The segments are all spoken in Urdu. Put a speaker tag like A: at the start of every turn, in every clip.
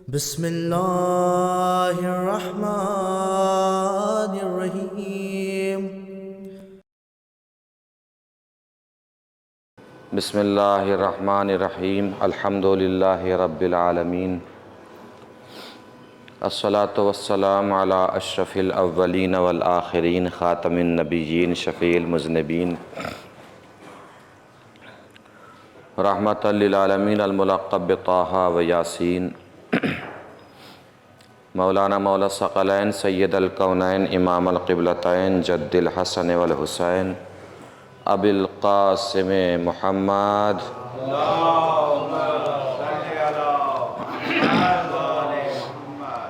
A: بسم اللہ الرحمن الرحیم۔
B: بسم اللہ الرحمن الرحیم۔ الحمد للہ رب العالمین، الصلاۃ والسلام علی اشرف الاولین والآخرین، خاتم النبیین، شفیع المذنبین، رحمۃ للعالمین، الملقب بطٰہٰ و یاسین، مولانا مولا الثقلین، سید الکونین، امام القبلتین، جد الحسن والحسین، ابی القاسم محمد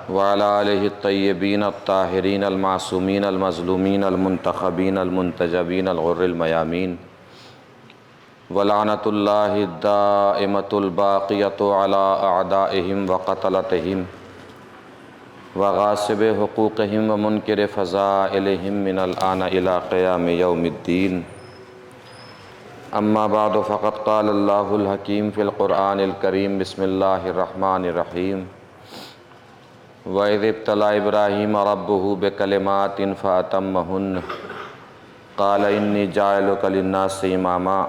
B: وعلی آلہ الطیبین الطاہرین المعصومین المظلومین المنتخبین المنتجبین الغر المیامین، ولعنۃ اللہ الدائمۃ الباقیۃ علی اعدائہم وقتلتہم وغاصب حقوقہم ومنکر فضائلہم من الآن الی قیام یوم الدین۔ اما بعد فقد قال اللہ الحکیم فی القرآن الکریم، بسم اللہ الرحمن الرحیم۔ وَإِذِ ابْتَلَىٰ إِبْرَاهِيمَ رَبُّهُ بِكَلِمَاتٍ فَأَتَمَّهُنَّ قَالَ إِنِّي جَاعِلُكَ لِلنَّاسِ إِمَامًا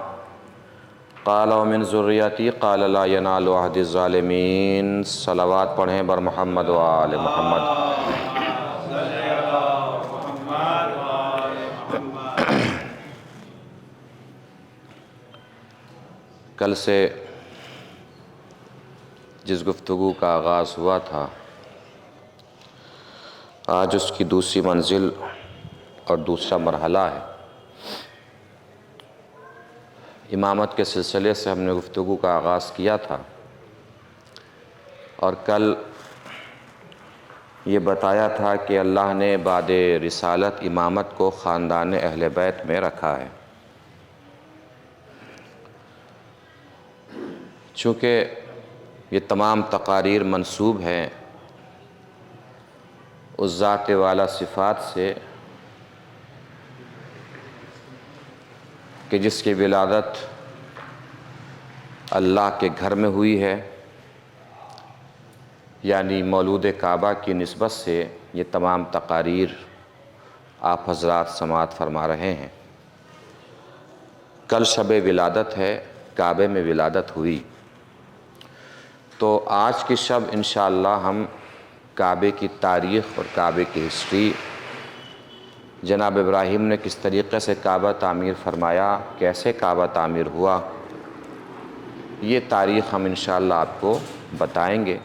B: قَالَ وَمِن ذُرِّيَّتِي قَالَ لَا يَنَالُ عَهْدِ الظَّالِمِينَ۔ صلوات پڑھیں بر محمد و آل محمد۔ کل سے جس گفتگو کا آغاز ہوا تھا، آج اس کی دوسری منزل اور دوسرا مرحلہ ہے۔ امامت کے سلسلے سے ہم نے گفتگو کا آغاز کیا تھا، اور کل یہ بتایا تھا کہ اللہ نے بعد رسالت امامت کو خاندان اہل بیت میں رکھا ہے، چونکہ یہ تمام تقاریر منسوب ہیں اس ذات والا صفات سے کہ جس کی ولادت اللہ کے گھر میں ہوئی ہے، یعنی مولود کعبہ کی نسبت سے یہ تمام تقاریر آپ حضرات سماعت فرما رہے ہیں۔ کل شب ولادت ہے، کعبے میں ولادت ہوئی، تو آج کی شب انشاءاللہ ہم کعبے کی تاریخ اور کعبے کی ہسٹری، جناب ابراہیم نے کس طریقے سے کعبہ تعمیر فرمایا، کیسے کعبہ تعمیر ہوا، یہ تاریخ ہم انشاءاللہ آپ کو بتائیں گے۔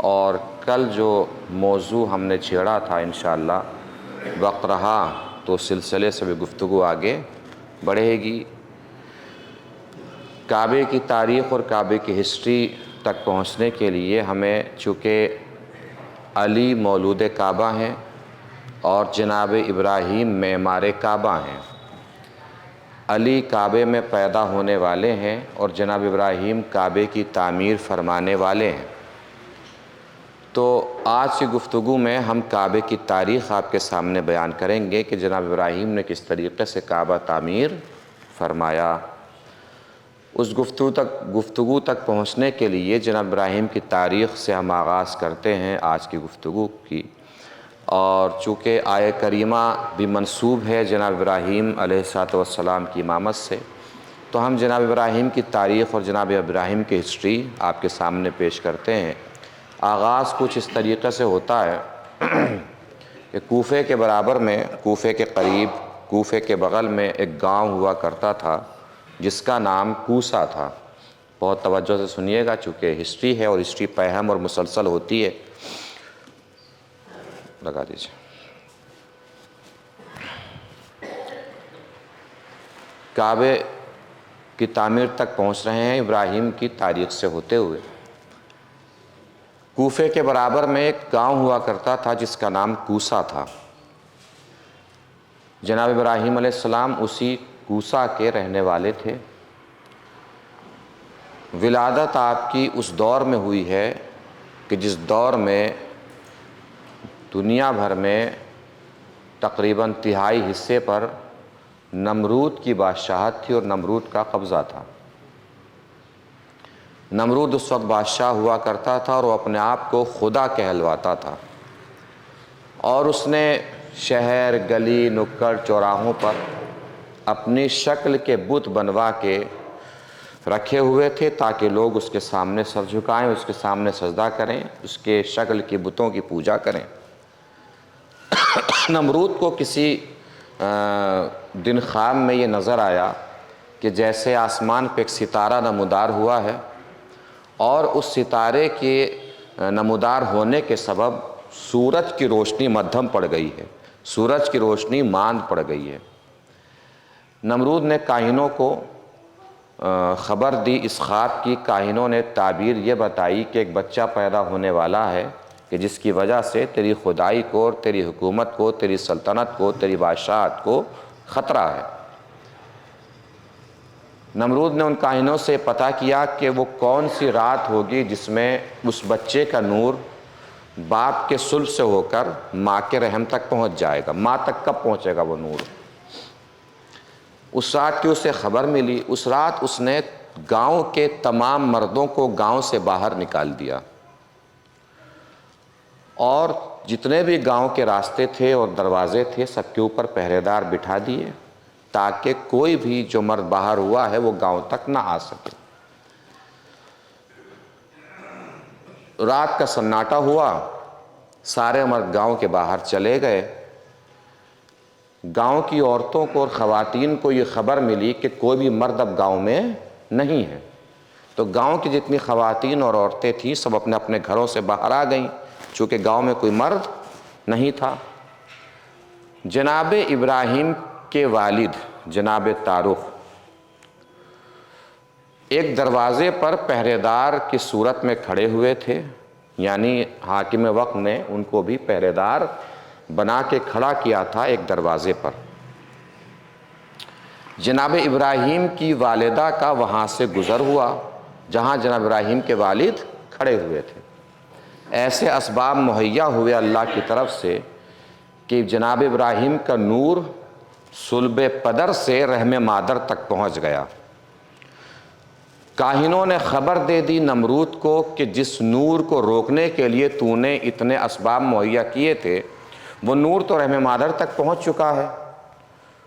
B: اور کل جو موضوع ہم نے چھیڑا تھا انشاءاللہ وقت رہا تو سلسلے سے بھی گفتگو آگے بڑھے گی۔ کعبے کی تاریخ اور کعبے کی ہسٹری تک پہنچنے کے لیے ہمیں، چونکہ علی مولود کعبہ ہیں اور جناب ابراہیم معمار کعبہ ہیں، علی کعبے میں پیدا ہونے والے ہیں اور جناب ابراہیم کعبے کی تعمیر فرمانے والے ہیں، تو آج کی گفتگو میں ہم کعبے کی تاریخ آپ کے سامنے بیان کریں گے کہ جناب ابراہیم نے کس طریقے سے کعبہ تعمیر فرمایا۔ اس گفتگو تک پہنچنے کے لیے جناب ابراہیم کی تاریخ سے ہم آغاز کرتے ہیں آج کی گفتگو کی، اور چونکہ آیہ کریمہ بھی منسوب ہے جناب ابراہیم علیہ السلام کی امامت سے، تو ہم جناب ابراہیم کی تاریخ اور جناب ابراہیم کی ہسٹری آپ کے سامنے پیش کرتے ہیں۔ آغاز کچھ اس طریقے سے ہوتا ہے کہ کوفے کے برابر میں، کوفے کے قریب، کوفے کے بغل میں ایک گاؤں ہوا کرتا تھا جس کا نام کوسا تھا۔ بہت توجہ سے سنیے گا، چونکہ ہسٹری ہے اور ہسٹری پہم اور مسلسل ہوتی ہے۔ لگا دیجیے۔ کعبے کی تعمیر تک پہنچ رہے ہیں ابراہیم کی تاریخ سے ہوتے ہوئے۔ کوفے کے برابر میں ایک گاؤں ہوا کرتا تھا جس کا نام کوسا تھا۔ جناب ابراہیم علیہ السلام اسی کوسا کے رہنے والے تھے۔ ولادت آپ کی اس دور میں ہوئی ہے کہ جس دور میں دنیا بھر میں تقریباً تہائی حصے پر نمرود کی بادشاہت تھی اور نمرود کا قبضہ تھا۔ نمرود اس وقت بادشاہ ہوا کرتا تھا اور وہ اپنے آپ کو خدا کہلواتا تھا، اور اس نے شہر، گلی، نکڑ، چوراہوں پر اپنی شکل کے بت بنوا کے رکھے ہوئے تھے تاکہ لوگ اس کے سامنے سر جھکائیں، اس کے سامنے سجدہ کریں، اس کے شکل کی بتوں کی پوجا کریں۔ نمرود کو کسی دن خواب میں یہ نظر آیا کہ جیسے آسمان پہ ایک ستارہ نمودار ہوا ہے، اور اس ستارے کے نمودار ہونے کے سبب سورج کی روشنی مدھم پڑ گئی ہے، سورج کی روشنی ماند پڑ گئی ہے۔ نمرود نے کاہنوں کو خبر دی اس خواب کی۔ کاہنوں نے تعبیر یہ بتائی کہ ایک بچہ پیدا ہونے والا ہے کہ جس کی وجہ سے تیری خدائی کو اور تیری حکومت کو، تیری سلطنت کو، تیری بادشاہت کو خطرہ ہے۔ نمرود نے ان کاہنوں سے پتہ کیا کہ وہ کون سی رات ہوگی جس میں اس بچے کا نور باپ کے صلب سے ہو کر ماں کے رحم تک پہنچ جائے گا، ماں تک کب پہنچے گا وہ نور۔ اس رات کی اسے خبر ملی۔ اس رات اس نے گاؤں کے تمام مردوں کو گاؤں سے باہر نکال دیا، اور جتنے بھی گاؤں کے راستے تھے اور دروازے تھے سب کے اوپر پہرے دار بٹھا دیے تاکہ کوئی بھی جو مرد باہر ہوا ہے وہ گاؤں تک نہ آ سکے۔ رات کا سناٹا ہوا، سارے مرد گاؤں کے باہر چلے گئے۔ گاؤں کی عورتوں کو اور خواتین کو یہ خبر ملی کہ کوئی بھی مرد اب گاؤں میں نہیں ہے، تو گاؤں کی جتنی خواتین اور عورتیں تھیں سب اپنے اپنے گھروں سے باہر آ گئیں، چونکہ گاؤں میں کوئی مرد نہیں تھا۔ جناب ابراہیم کے والد جناب تارخ ایک دروازے پر پہرے دار کی صورت میں کھڑے ہوئے تھے، یعنی حاکم وقت نے ان کو بھی پہرے دار بنا کے کھڑا کیا تھا ایک دروازے پر۔ جناب ابراہیم کی والدہ کا وہاں سے گزر ہوا جہاں جناب ابراہیم کے والد کھڑے ہوئے تھے۔ ایسے اسباب مہیا ہوئے اللہ کی طرف سے کہ جناب ابراہیم کا نور صلب پدر سے رحم مادر تک پہنچ گیا۔ کاہنوں نے خبر دے دی نمرود کو کہ جس نور کو روکنے کے لیے تو نے اتنے اسباب مہیا کیے تھے وہ نور تو رحم مادر تک پہنچ چکا ہے۔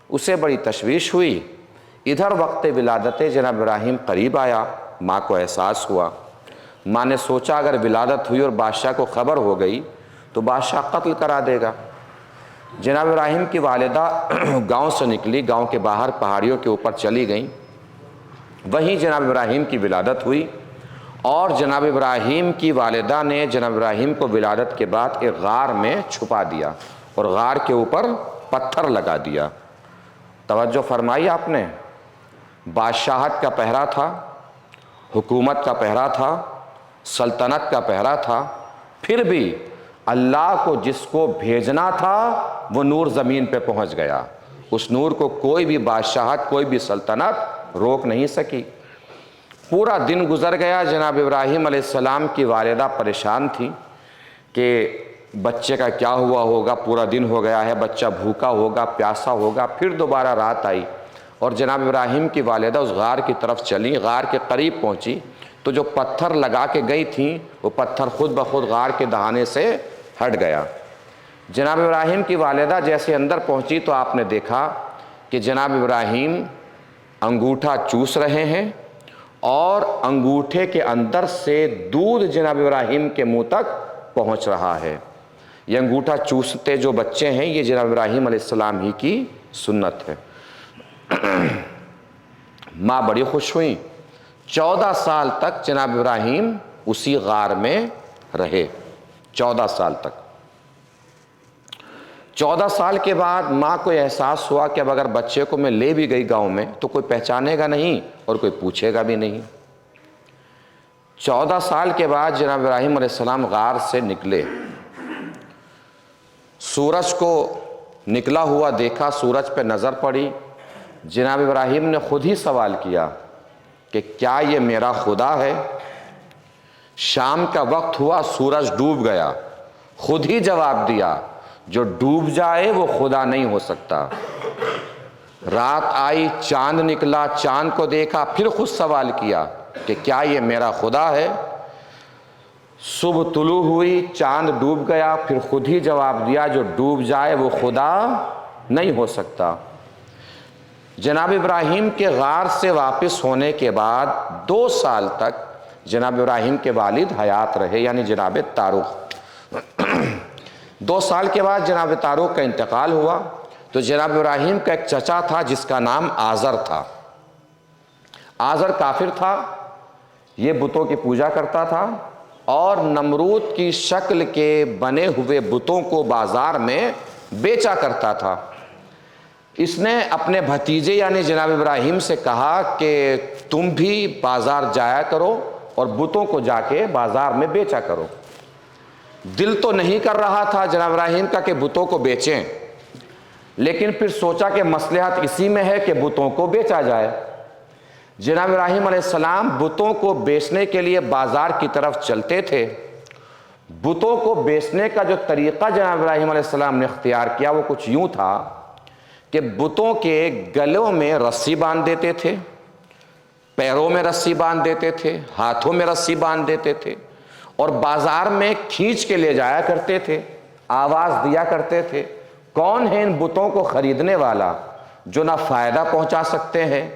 B: اسے بڑی تشویش ہوئی۔ ادھر وقت ولادت جناب ابراہیم قریب آیا، ماں کو احساس ہوا۔ ماں نے سوچا اگر ولادت ہوئی اور بادشاہ کو خبر ہو گئی تو بادشاہ قتل کرا دے گا۔ جناب ابراہیم کی والدہ گاؤں سے نکلی، گاؤں کے باہر پہاڑیوں کے اوپر چلی گئیں، وہیں جناب ابراہیم کی ولادت ہوئی، اور جناب ابراہیم کی والدہ نے جناب ابراہیم کو ولادت کے بعد ایک غار میں چھپا دیا اور غار کے اوپر پتھر لگا دیا۔ توجہ فرمائی آپ نے، بادشاہت کا پہرا تھا، حکومت کا پہرا تھا، سلطنت کا پہرا تھا، پھر بھی اللہ کو جس کو بھیجنا تھا وہ نور زمین پہ پہنچ گیا۔ اس نور کو کوئی بھی بادشاہت، کوئی بھی سلطنت روک نہیں سکی۔ پورا دن گزر گیا، جناب ابراہیم علیہ السلام کی والدہ پریشان تھی کہ بچے کا کیا ہوا ہوگا، پورا دن ہو گیا ہے، بچہ بھوکا ہوگا، پیاسا ہوگا۔ پھر دوبارہ رات آئی اور جناب ابراہیم کی والدہ اس غار کی طرف چلی، غار کے قریب پہنچی تو جو پتھر لگا کے گئی تھیں وہ پتھر خود بخود غار کے دہانے سے ہٹ گیا۔ جناب ابراہیم کی والدہ جیسے اندر پہنچی تو آپ نے دیکھا کہ جناب ابراہیم انگوٹھا چوس رہے ہیں اور انگوٹھے کے اندر سے دودھ جناب ابراہیم کے منہ تک پہنچ رہا ہے۔ یہ انگوٹھا چوستے جو بچے ہیں یہ جناب ابراہیم علیہ السلام ہی کی سنت ہے۔ ماں بڑی خوش ہوئیں۔ 14 سال تک جناب ابراہیم اسی غار میں رہے، 14 سال تک۔ 14 سال کے بعد ماں کو احساس ہوا کہ اب اگر بچے کو میں لے بھی گئی گاؤں میں تو کوئی پہچانے گا نہیں اور کوئی پوچھے گا بھی نہیں۔ 14 سال کے بعد جناب ابراہیم علیہ السلام غار سے نکلے، سورج کو نکلا ہوا دیکھا، سورج پہ نظر پڑی۔ جناب ابراہیم نے خود ہی سوال کیا کہ کیا یہ میرا خدا ہے؟ شام کا وقت ہوا، سورج ڈوب گیا، خود ہی جواب دیا جو ڈوب جائے وہ خدا نہیں ہو سکتا۔ رات آئی، چاند نکلا، چاند کو دیکھا، پھر خود سوال کیا کہ کیا یہ میرا خدا ہے؟ صبح طلوع ہوئی، چاند ڈوب گیا، پھر خود ہی جواب دیا جو ڈوب جائے وہ خدا نہیں ہو سکتا۔ جناب ابراہیم کے غار سے واپس ہونے کے بعد 2 سال تک جناب ابراہیم کے والد حیات رہے، یعنی جناب طارق۔ 2 سال کے بعد جناب طارق کا انتقال ہوا تو جناب ابراہیم کا ایک چچا تھا جس کا نام آزر تھا۔ آزر کافر تھا، یہ بتوں کی پوجا کرتا تھا اور نمرود کی شکل کے بنے ہوئے بتوں کو بازار میں بیچا کرتا تھا۔ اس نے اپنے بھتیجے یعنی جناب ابراہیم سے کہا کہ تم بھی بازار جایا کرو اور بتوں کو جا کے بازار میں بیچا کرو۔ دل تو نہیں کر رہا تھا جناب ابراہیم کا کہ بتوں کو بیچیں، لیکن پھر سوچا کہ مصلحت اسی میں ہے کہ بتوں کو بیچا جائے۔ جناب ابراہیم علیہ السلام بتوں کو بیچنے کے لیے بازار کی طرف چلتے تھے۔ بتوں کو بیچنے کا جو طریقہ جناب ابراہیم علیہ السلام نے اختیار کیا وہ کچھ یوں تھا کہ بتوں کے گلوں میں رسی باندھ دیتے تھے، پیروں میں رسی باندھ دیتے تھے، ہاتھوں میں رسی باندھ دیتے تھے اور بازار میں کھینچ کے لے جایا کرتے تھے۔ آواز دیا کرتے تھے، کون ہے ان بتوں کو خریدنے والا جو نہ فائدہ پہنچا سکتے ہیں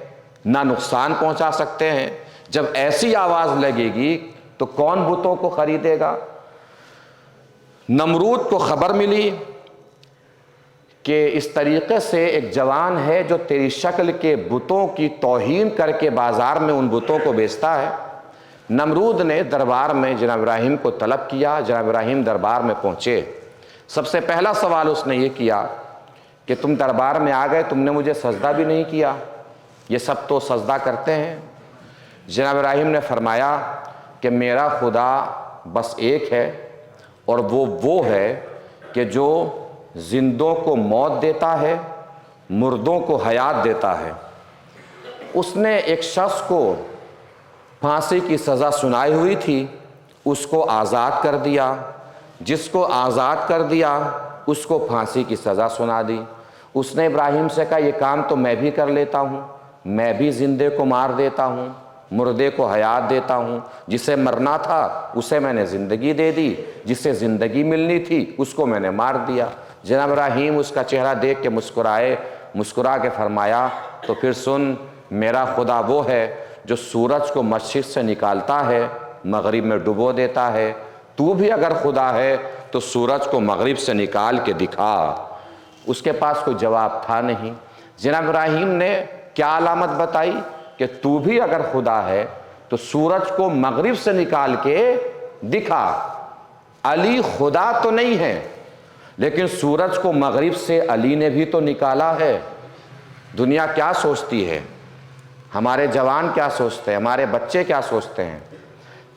B: نہ نقصان پہنچا سکتے ہیں؟ جب ایسی آواز لگے گی تو کون بتوں کو خریدے گا؟ نمرود کو خبر ملی کہ اس طریقے سے ایک جوان ہے جو تیری شکل کے بتوں کی توہین کر کے بازار میں ان بتوں کو بیچتا ہے۔ نمرود نے دربار میں جناب ابراہیم کو طلب کیا۔ جناب ابراہیم دربار میں پہنچے۔ سب سے پہلا سوال اس نے یہ کیا کہ تم دربار میں آ گئے، تم نے مجھے سجدہ بھی نہیں کیا، یہ سب تو سجدہ کرتے ہیں۔ جناب ابراہیم نے فرمایا کہ میرا خدا بس ایک ہے اور وہ ہے کہ جو زندوں کو موت دیتا ہے، مردوں کو حیات دیتا ہے۔ اس نے ایک شخص کو پھانسی کی سزا سنائی ہوئی تھی، اس کو آزاد کر دیا۔ جس کو آزاد کر دیا اس کو پھانسی کی سزا سنا دی۔ اس نے ابراہیم سے کہا یہ کام تو میں بھی کر لیتا ہوں، میں بھی زندے کو مار دیتا ہوں، مردے کو حیات دیتا ہوں۔ جسے مرنا تھا اسے میں نے زندگی دے دی، جسے زندگی ملنی تھی اس کو میں نے مار دیا۔ جناب ابراہیم اس کا چہرہ دیکھ کے مسکرائے، مسکرا کے فرمایا تو پھر سن، میرا خدا وہ ہے جو سورج کو مشرق سے نکالتا ہے مغرب میں ڈبو دیتا ہے۔ تو بھی اگر خدا ہے تو سورج کو مغرب سے نکال کے دکھا۔ اس کے پاس کوئی جواب تھا نہیں۔ جناب ابراہیم نے کیا علامت بتائی کہ تو بھی اگر خدا ہے تو سورج کو مغرب سے نکال کے دکھا۔ علی خدا تو نہیں ہے لیکن سورج کو مغرب سے علی نے بھی تو نکالا ہے۔ دنیا کیا سوچتی ہے؟ ہمارے جوان کیا سوچتے ہیں؟ ہمارے بچے کیا سوچتے ہیں؟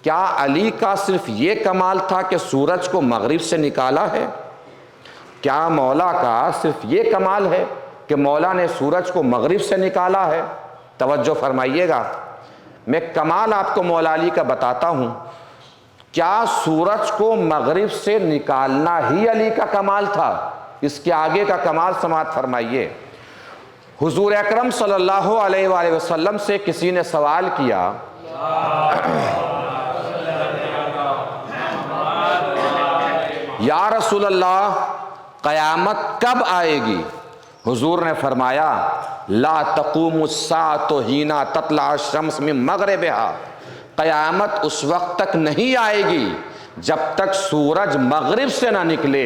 B: کیا علی کا صرف یہ کمال تھا کہ سورج کو مغرب سے نکالا ہے؟ کیا مولا کا صرف یہ کمال ہے کہ مولا نے سورج کو مغرب سے نکالا ہے؟ توجہ فرمائیے گا، میں کمال آپ کو مولا علی کا بتاتا ہوں۔ کیا سورج کو مغرب سے نکالنا ہی علی کا کمال تھا؟ اس کے آگے کا کمال سماعت فرمائیے۔ حضور اکرم صلی اللہ علیہ وآلہ وسلم سے کسی نے سوال کیا یا رسول اللہ قیامت کب آئے گی؟ حضور نے فرمایا لا تقوم الساعۃ حین تطلع الشمس من مغربہا، قیامت اس وقت تک نہیں آئے گی جب تک سورج مغرب سے نہ نکلے۔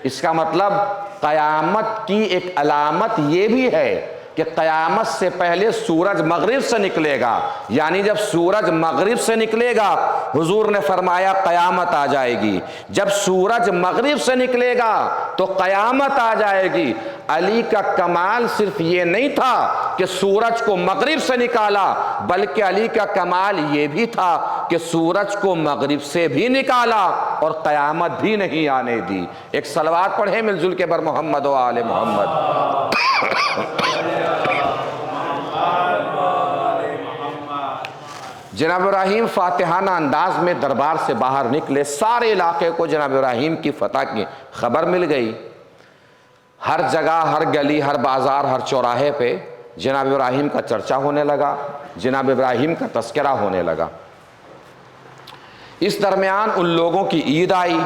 B: اس کا مطلب قیامت کی ایک علامت یہ بھی ہے کہ قیامت سے پہلے سورج مغرب سے نکلے گا، یعنی جب سورج مغرب سے نکلے گا حضور نے فرمایا قیامت آ جائے گی۔ جب سورج مغرب سے نکلے گا تو قیامت آ جائے گی۔ علی کا کمال صرف یہ نہیں تھا کہ سورج کو مغرب سے نکالا، بلکہ علی کا کمال یہ بھی تھا کہ سورج کو مغرب سے بھی نکالا اور قیامت بھی نہیں آنے دی۔ ایک صلوات پڑھیں مل جل کے بر محمد و آل محمد۔ جناب ابراہیم فاتحانہ انداز میں دربار سے باہر نکلے۔ سارے علاقے کو جناب ابراہیم کی فتح کی خبر مل گئی۔ ہر جگہ، ہر گلی، ہر بازار، ہر چوراہے پہ جناب ابراہیم کا چرچا ہونے لگا، جناب ابراہیم کا تذکرہ ہونے لگا۔ اس درمیان ان لوگوں کی عید آئی،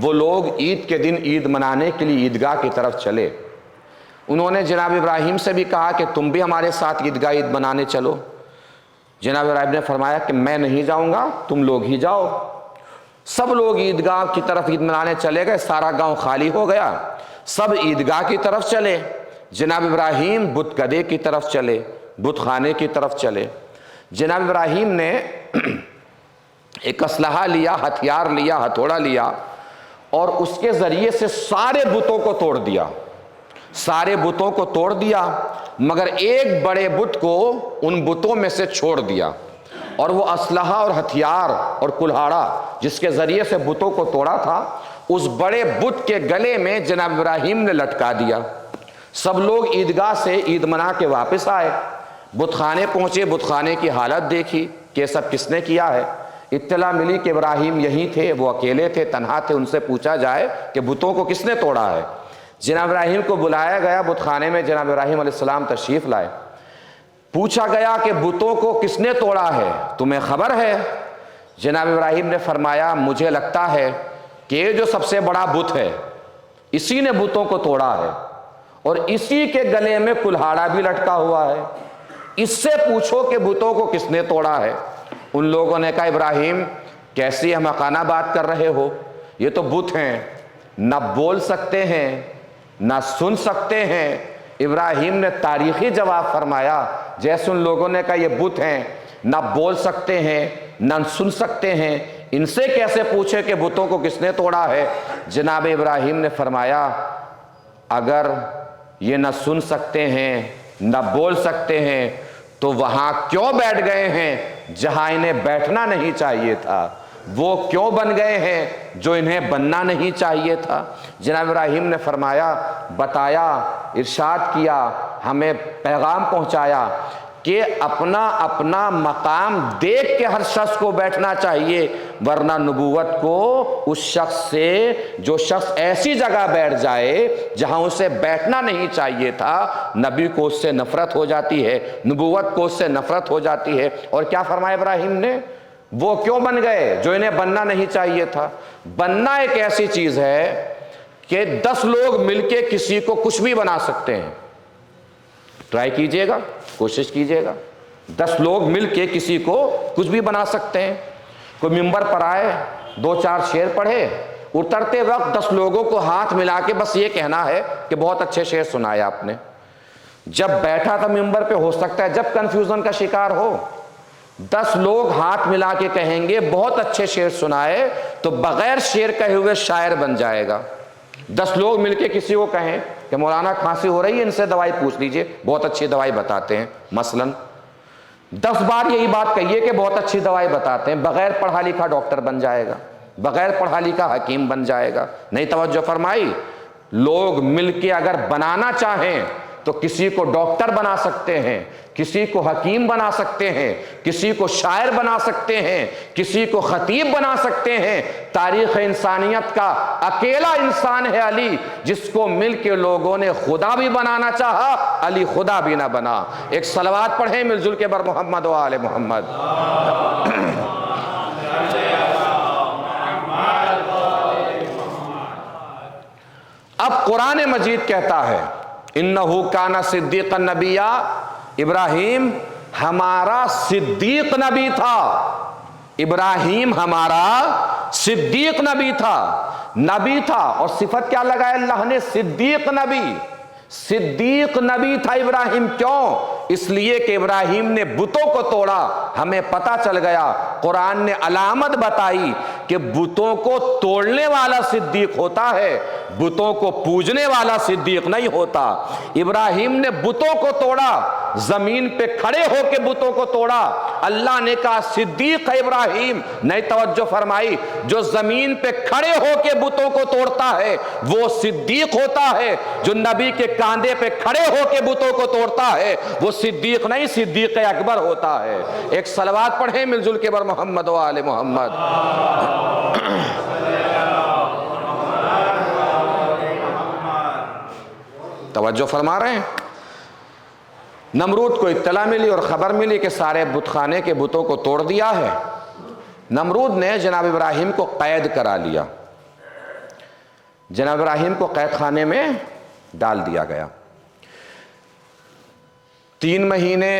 B: وہ لوگ عید کے دن عید منانے کے لیے عیدگاہ کی طرف چلے۔ انہوں نے جناب ابراہیم سے بھی کہا کہ تم بھی ہمارے ساتھ عیدگاہ عید منانے چلو۔ جناب ابراہیم نے فرمایا کہ میں نہیں جاؤں گا، تم لوگ ہی جاؤ۔ سب لوگ عیدگاہ کی طرف عید منانے چلے گئے، سارا گاؤں خالی ہو گیا، سب عیدگاہ کی طرف چلے۔ جناب ابراہیم بت گدے کی طرف چلے، بت خانے کی طرف چلے۔ جناب ابراہیم نے ایک اسلحہ لیا، ہتھیار لیا، ہتھوڑا لیا، اور اس کے ذریعے سے سارے بتوں کو توڑ دیا، سارے بتوں کو توڑ دیا، مگر ایک بڑے بت کو ان بتوں میں سے چھوڑ دیا، اور وہ اسلحہ اور ہتھیار اور کلہاڑا جس کے ذریعے سے بتوں کو توڑا تھا، اس بڑے بت کے گلے میں جناب ابراہیم نے لٹکا دیا۔ سب لوگ عیدگاہ سے عید منا کے واپس آئے، بت خانے پہنچے، بت خانے کی حالت دیکھی کہ یہ سب کس نے کیا ہے۔ اطلاع ملی کہ ابراہیم یہیں تھے، وہ اکیلے تھے، تنہا تھے، ان سے پوچھا جائے کہ بتوں کو کس نے توڑا ہے۔ جناب ابراہیم کو بلایا گیا، بت خانے میں جناب ابراہیم علیہ السلام تشریف لائے۔ پوچھا گیا کہ بتوں کو کس نے توڑا ہے، تمہیں خبر ہے؟ جناب ابراہیم نے فرمایا مجھے لگتا ہے کہ یہ جو سب سے بڑا بت ہے اسی نے بتوں کو توڑا ہے، اور اسی کے گلے میں کلہاڑا بھی لٹکا ہوا ہے، اس سے پوچھو کہ بتوں کو کس نے توڑا ہے۔ ان لوگوں نے کہا ابراہیم کیسی احمقانہ بات کر رہے ہو، یہ تو بت ہیں، نہ بول سکتے ہیں نہ سن سکتے ہیں۔ ابراہیم نے تاریخی جواب فرمایا، جیسے ان لوگوں نے کہا یہ بت ہیں، نہ بول سکتے ہیں نہ سن سکتے ہیں، ان سے کیسے پوچھے کہ بتوں کو کس نے توڑا ہے۔ جناب ابراہیم نے فرمایا اگر یہ نہ سن سکتے ہیں نہ بول سکتے ہیں تو وہاں کیوں بیٹھ گئے ہیں جہاں انہیں بیٹھنا نہیں چاہیے تھا، وہ کیوں بن گئے ہیں جو انہیں بننا نہیں چاہیے تھا۔ جناب ابراہیم نے فرمایا، بتایا، ارشاد کیا، ہمیں پیغام پہنچایا کہ اپنا اپنا مقام دیکھ کے ہر شخص کو بیٹھنا چاہیے، ورنہ نبوت کو اس شخص سے، جو شخص ایسی جگہ بیٹھ جائے جہاں اسے بیٹھنا نہیں چاہیے تھا، نبی کو اس سے نفرت ہو جاتی ہے، نبوت کو اس سے نفرت ہو جاتی ہے۔ اور کیا فرمایا ابراہیم نے؟ وہ کیوں بن گئے جو انہیں بننا نہیں چاہیے تھا۔ بننا ایک ایسی چیز ہے کہ 10 لوگ مل کے کسی کو کچھ بھی بنا سکتے ہیں۔ ٹرائی کیجئے گا، کوشش کیجئے گا، 10 لوگ مل کے کسی کو کچھ بھی بنا سکتے ہیں۔ کوئی ممبر پر آئے، 2-4 شعر پڑھے، اترتے وقت 10 لوگوں کو ہاتھ ملا کے بس یہ کہنا ہے کہ بہت اچھے شعر سنائے آپ نے۔ جب بیٹھا تھا ممبر پہ، ہو سکتا ہے جب کنفیوژن کا شکار ہو، 10 لوگ ہاتھ ملا کے کہیں گے بہت اچھے شعر سنائے، تو بغیر شعر کہے ہوئے شاعر بن جائے گا۔ 10 لوگ مل کے کسی کو کہیں کہ مولانا کھانسی ہو رہی ہے، ان سے دوائی پوچھ لیجئے، بہت اچھی دوائی بتاتے ہیں، مثلاً 10 بار یہی بات کہیے کہ بہت اچھی دوائی بتاتے ہیں، بغیر پڑھا لکھا ڈاکٹر بن جائے گا، بغیر پڑھا لکھا حکیم بن جائے گا۔ نہیں توجہ فرمائی؟ لوگ مل کے اگر بنانا چاہیں تو کسی کو ڈاکٹر بنا سکتے ہیں، کسی کو حکیم بنا سکتے ہیں، کسی کو شاعر بنا سکتے ہیں، کسی کو خطیب بنا سکتے ہیں۔ تاریخ انسانیت کا اکیلا انسان ہے علی، جس کو مل کے لوگوں نے خدا بھی بنانا چاہا، علی خدا بھی نہ بنا۔ ایک صلوات پڑھیں مل جل کے بر محمد و آل محمد۔ اب قرآن مجید کہتا ہے انہو کان صدیقا نبیا، ابراہیم ہمارا صدیق نبی تھا، ابراہیم ہمارا صدیق نبی تھا، نبی تھا، اور صفت کیا لگایا اللہ نے؟ صدیق نبی۔ صدیق نبی تھا ابراہیم، کیوں؟ اس لیے کہ ابراہیم نے بتوں کو توڑا۔ ہمیں پتہ چل گیا، قرآن نے علامت بتائی کہ بتوں کو توڑنے والا صدیق ہوتا ہے، بتوں کو پوجنے والا صدیق نہیں ہوتا۔ ابراہیم نے بتوں کو توڑا، زمین پہ کھڑے ہو کے بتوں کو توڑا، اللہ نے کہا صدیق ہے ابراہیم۔ نہیں توجہ فرمائی؟ جو زمین پہ کھڑے ہو کے بتوں کو توڑتا ہے وہ صدیق ہوتا ہے، جو نبی کے کاندھے پہ کھڑے ہو کے بتوں کو توڑتا ہے وہ صدیق نہیں، صدیق اکبر ہوتا ہے۔ ایک صلوات پڑھیں مل جل کے بر محمد و آل محمد۔ توجہ فرما رہے ہیں؟ نمرود کو اطلاع ملی اور خبر ملی کہ سارے بت خانے کے بتوں کو توڑ دیا ہے۔ نمرود نے جناب ابراہیم کو قید کرا لیا، جناب ابراہیم کو قید خانے میں ڈال دیا گیا۔ 3 مہینے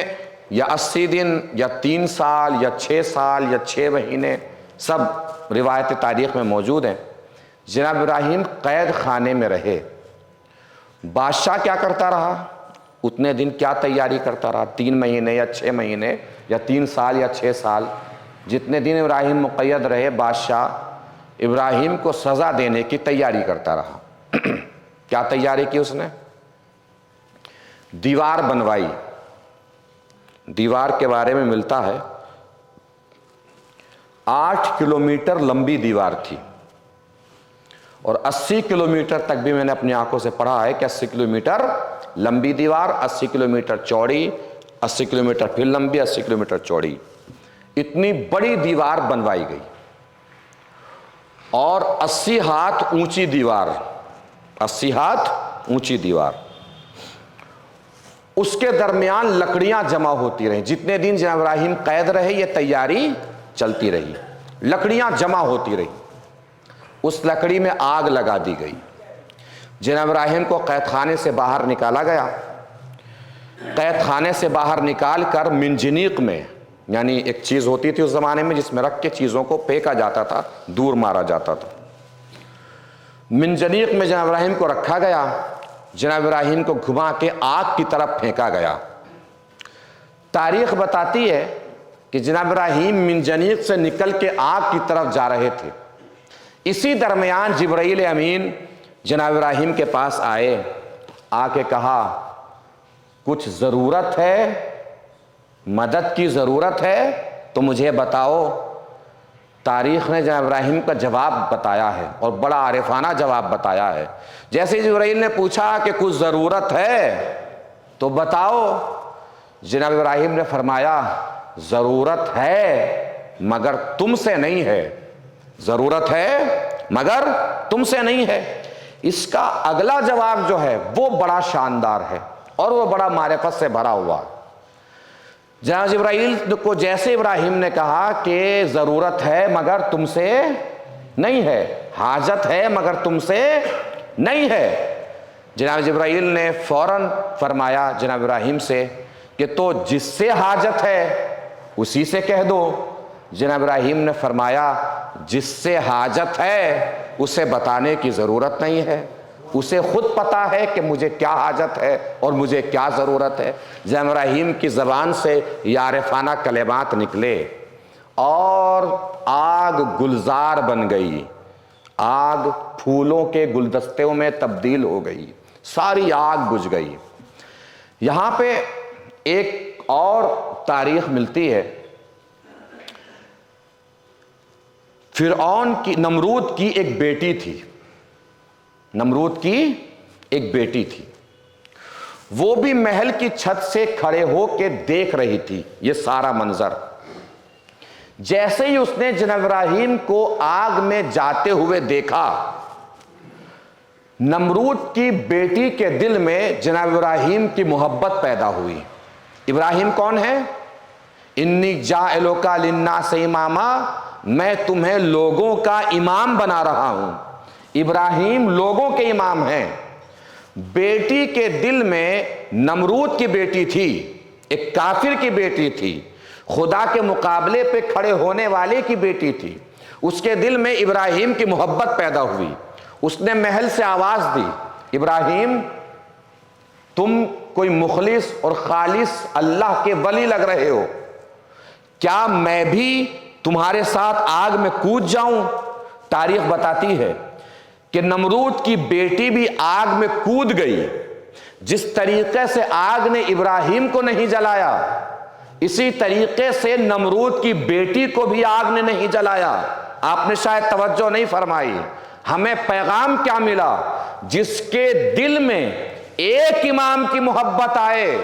B: یا 80 دن یا 3 سال یا 6 سال یا 6 مہینے سب روایت تاریخ میں موجود ہیں، جناب ابراہیم قید خانے میں رہے۔ بادشاہ کیا کرتا رہا؟ اتنے دن کیا تیاری کرتا رہا؟ 3 مہینے یا 6 مہینے یا 3 سال یا 6 سال، جتنے دن ابراہیم مقید رہے، بادشاہ ابراہیم کو سزا دینے کی تیاری کرتا رہا۔ کیا تیاری کی اس نے؟ دیوار بنوائی۔ دیوار کے بارے میں ملتا ہے 8 کلومیٹر لمبی دیوار تھی، اور 80 کلومیٹر تک بھی میں نے اپنی آنکھوں سے پڑھا ہے کہ 80 کلومیٹر لمبی دیوار، 80 کلومیٹر چوڑی، 80 کلومیٹر پھر لمبی، 80 کلومیٹر چوڑی، اتنی بڑی دیوار بنوائی گئی، اور 80 ہاتھ اونچی دیوار، 80 ہاتھ اونچی دیوار۔ اس کے درمیان لکڑیاں جمع ہوتی رہیں، جتنے دن جناب ابراہیم قید رہے یہ تیاری چلتی رہی، لکڑیاں جمع ہوتی رہی۔ اس لکڑی میں آگ لگا دی گئی، جناب ابراہیم کو قید خانے سے باہر نکالا گیا۔ قید خانے سے باہر نکال کر منجنیق میں، یعنی ایک چیز ہوتی تھی اس زمانے میں جس میں رکھ کے چیزوں کو پھینکا جاتا تھا، دور مارا جاتا تھا، منجنیق میں جناب ابراہیم کو رکھا گیا۔ جناب ابراہیم کو گھما کے آگ کی طرف پھینکا گیا۔ تاریخ بتاتی ہے کہ جناب ابراہیم منجنیق سے نکل کے آگ کی طرف جا رہے تھے، اسی درمیان جبرائیل امین جناب ابراہیم کے پاس آئے، آ کے کہا کچھ ضرورت ہے، مدد کی ضرورت ہے تو مجھے بتاؤ۔ تاریخ نے جناب ابراہیم کا جواب بتایا ہے، اور بڑا عارفانہ جواب بتایا ہے۔ جیسے جبرائیل نے پوچھا کہ کچھ ضرورت ہے تو بتاؤ، جناب ابراہیم نے فرمایا ضرورت ہے مگر تم سے نہیں ہے، ضرورت ہے مگر تم سے نہیں ہے۔ اس کا اگلا جواب جو ہے وہ بڑا شاندار ہے اور وہ بڑا معرفت سے بھرا ہوا۔ جناب جبرائیل کو جیسے ابراہیم نے کہا کہ ضرورت ہے مگر تم سے نہیں ہے، حاجت ہے مگر تم سے نہیں ہے، جناب جبرائیل نے فوراً فرمایا جناب ابراہیم سے کہ تو جس سے حاجت ہے اسی سے کہہ دو۔ جناب ابراہیم نے فرمایا جس سے حاجت ہے اسے بتانے کی ضرورت نہیں ہے، اسے خود پتا ہے کہ مجھے کیا حاجت ہے اور مجھے کیا ضرورت ہے۔ جناب ابراہیم کی زبان سے یہ عارفانہ کلمات نکلے اور آگ گلزار بن گئی، آگ پھولوں کے گلدستوں میں تبدیل ہو گئی، ساری آگ بجھ گئی۔ یہاں پہ ایک اور تاریخ ملتی ہے، فرعون کی، نمرود کی ایک بیٹی تھی، نمرود کی ایک بیٹی تھی، وہ بھی محل کی چھت سے کھڑے ہو کے دیکھ رہی تھی یہ سارا منظر۔ جیسے ہی اس نے جناب ابراہیم کو آگ میں جاتے ہوئے دیکھا، نمرود کی بیٹی کے دل میں جناب ابراہیم کی محبت پیدا ہوئی۔ ابراہیم کون ہے؟ انی جاعلک للناس اماما، میں تمہیں لوگوں کا امام بنا رہا ہوں۔ ابراہیم لوگوں کے امام ہیں۔ بیٹی کے دل میں، نمرود کی بیٹی تھی، ایک کافر کی بیٹی تھی، خدا کے مقابلے پہ کھڑے ہونے والے کی بیٹی تھی، اس کے دل میں ابراہیم کی محبت پیدا ہوئی۔ اس نے محل سے آواز دی، ابراہیم تم کوئی مخلص اور خالص اللہ کے ولی لگ رہے ہو، کیا میں بھی تمہارے ساتھ آگ میں کود جاؤں؟ تاریخ بتاتی ہے کہ نمرود کی بیٹی بھی آگ میں کود گئی۔ جس طریقے سے آگ نے ابراہیم کو نہیں جلایا، اسی طریقے سے نمرود کی بیٹی کو بھی آگ نے نہیں جلایا۔ آپ نے شاید توجہ نہیں فرمائی۔ ہمیں پیغام کیا ملا؟ جس کے دل میں ایک امام کی محبت آئے،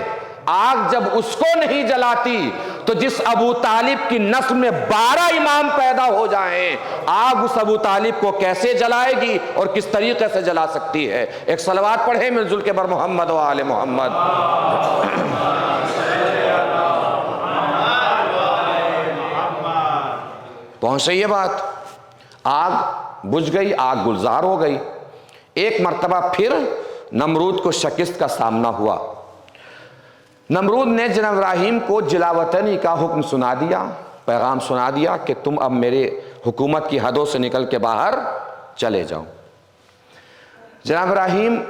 B: آگ جب اس کو نہیں جلاتی تو جس ابو طالب کی نسل میں 12 امام پیدا ہو جائیں، آگ اس ابو طالب کو کیسے جلائے گی اور کس طریقے سے جلا سکتی ہے؟ ایک صلوات پڑھیں مل جل کے بر محمد و آل محمد۔ پہنچ رہی ہے بات. آگ بجھ گئی, آگ گلزار ہو گئی. ایک مرتبہ پھر نمرود کو شکست کا سامنا ہوا. نمرود نے جناب ابراہیم کو جلاوطنی کا حکم سنا دیا, پیغام سنا دیا کہ تم اب میرے حکومت کی حدوں سے نکل کے باہر چلے جاؤ. جناب ابراہیم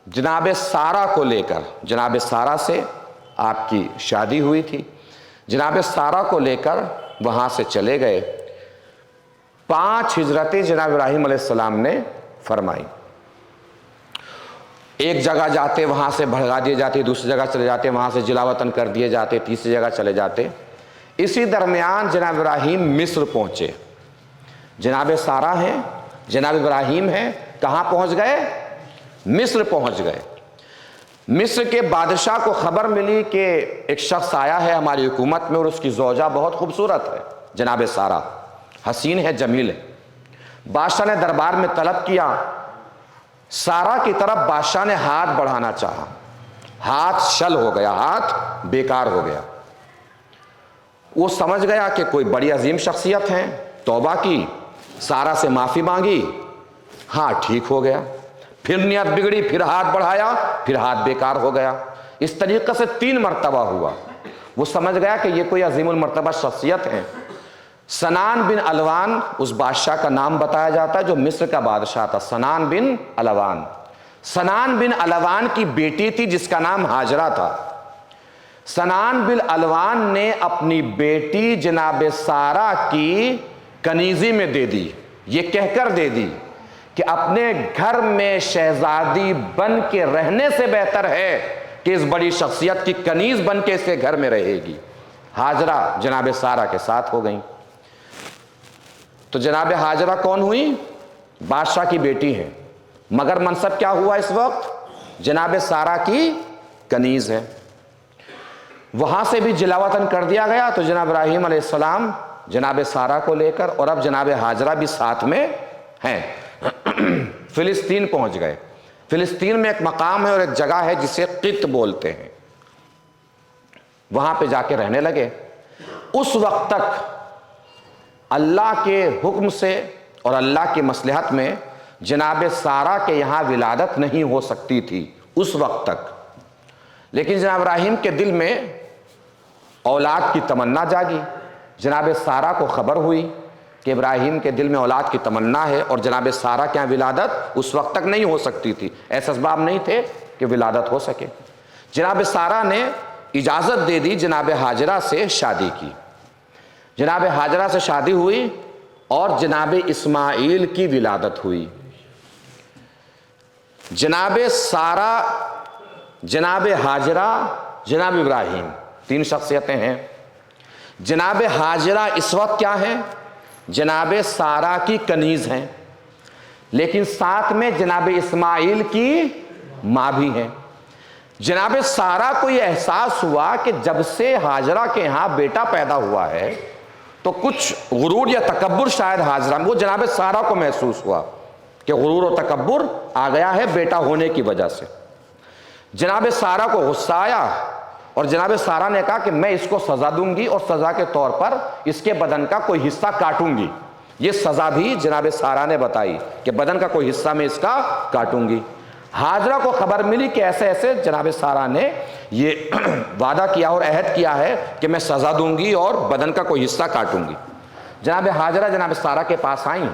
B: جناب سارہ کو لے کر, جناب سارہ سے آپ کی شادی ہوئی تھی, جناب سارہ کو لے کر وہاں سے چلے گئے. 5 ہجرتیں جناب ابراہیم علیہ السلام نے فرمائی. ایک جگہ جاتے وہاں سے بھگا دیے جاتے, دوسری جگہ چلے جاتے وہاں سے جلاوطن کر دیے جاتے, تیسری جگہ چلے جاتے. اسی درمیان جناب ابراہیم مصر پہنچے. جناب سارہ ہیں, جناب ابراہیم ہیں, کہاں پہنچ گئے؟ مصر پہنچ گئے. مصر کے بادشاہ کو خبر ملی کہ ایک شخص آیا ہے ہماری حکومت میں اور اس کی زوجہ بہت خوبصورت ہے, جناب سارہ حسین ہے, جمیل ہے. بادشاہ نے دربار میں طلب کیا. سارہ کی طرف بادشاہ نے ہاتھ بڑھانا چاہا, ہاتھ شل ہو گیا, ہاتھ بیکار ہو گیا. وہ سمجھ گیا کہ کوئی بڑی عظیم شخصیت ہے, توبہ کی, سارہ سے معافی مانگی, ہاں ٹھیک ہو گیا. پھر نیت بگڑی, پھر ہاتھ بڑھایا, پھر ہاتھ بیکار ہو گیا. اس طریقے سے 3 مرتبہ ہوا. وہ سمجھ گیا کہ یہ کوئی عظیم المرتبہ شخصیت ہے. سنان بن الوان اس بادشاہ کا نام بتایا جاتا ہے جو مصر کا بادشاہ تھا, سنان بن الوان. سنان بن الوان کی بیٹی تھی جس کا نام ہاجرہ تھا. سنان بن الوان نے اپنی بیٹی جناب سارہ کی کنیزی میں دے دی, یہ کہہ کر دے دی کہ اپنے گھر میں شہزادی بن کے رہنے سے بہتر ہے کہ اس بڑی شخصیت کی کنیز بن کے اس کے گھر میں رہے گی. ہاجرہ جناب سارہ کے ساتھ ہو گئیں. تو جناب ہاجرہ کون ہوئی؟ بادشاہ کی بیٹی ہیں, مگر منصب کیا ہوا اس وقت؟ جناب سارہ کی کنیز ہے. وہاں سے بھی جلاوطن کر دیا گیا. تو جناب ابراہیم علیہ السلام جناب سارہ کو لے کر اور اب جناب ہاجرہ بھی ساتھ میں ہیں فلسطین پہنچ گئے. فلسطین میں ایک مقام ہے اور ایک جگہ ہے جسے قط بولتے ہیں, وہاں پہ جا کے رہنے لگے. اس وقت تک اللہ کے حکم سے اور اللہ کی مصلحت میں جناب سارہ کے یہاں ولادت نہیں ہو سکتی تھی اس وقت تک. لیکن جناب ابراہیم کے دل میں اولاد کی تمنا جاگی. جناب سارہ کو خبر ہوئی کہ ابراہیم کے دل میں اولاد کی تمنا ہے اور جناب سارہ کے یہاں ولادت اس وقت تک نہیں ہو سکتی تھی, ایسے اسباب نہیں تھے کہ ولادت ہو سکے. جناب سارہ نے اجازت دے دی, جناب ہاجرہ سے شادی کی. جناب ہاجرہ سے شادی ہوئی اور جناب اسماعیل کی ولادت ہوئی. جناب سارہ, جناب ہاجرہ, جناب ابراہیم, 3 شخصیتیں ہیں. جناب ہاجرہ اس وقت کیا ہیں؟ جناب سارہ کی کنیز ہیں, لیکن ساتھ میں جناب اسماعیل کی ماں بھی ہیں. جناب سارہ کو یہ احساس ہوا کہ جب سے ہاجرہ کے یہاں بیٹا پیدا ہوا ہے تو کچھ غرور یا تکبر شاید ہاجرہ میں, وہ جناب سارہ کو محسوس ہوا کہ غرور و تکبر آ گیا ہے بیٹا ہونے کی وجہ سے. جناب سارہ کو غصہ آیا اور جناب سارہ نے کہا کہ میں اس کو سزا دوں گی اور سزا کے طور پر اس کے بدن کا کوئی حصہ کاٹوں گی. یہ سزا بھی جناب سارہ نے بتائی کہ بدن کا کوئی حصہ میں اس کا کاٹوں گی. ہاجرہ کو خبر ملی کہ ایسے ایسے جناب سارہ نے یہ وعدہ کیا اور عہد کیا ہے کہ میں سزا دوں گی اور بدن کا کوئی حصہ کاٹوں گی. جناب ہاجرہ جناب سارہ کے پاس آئیں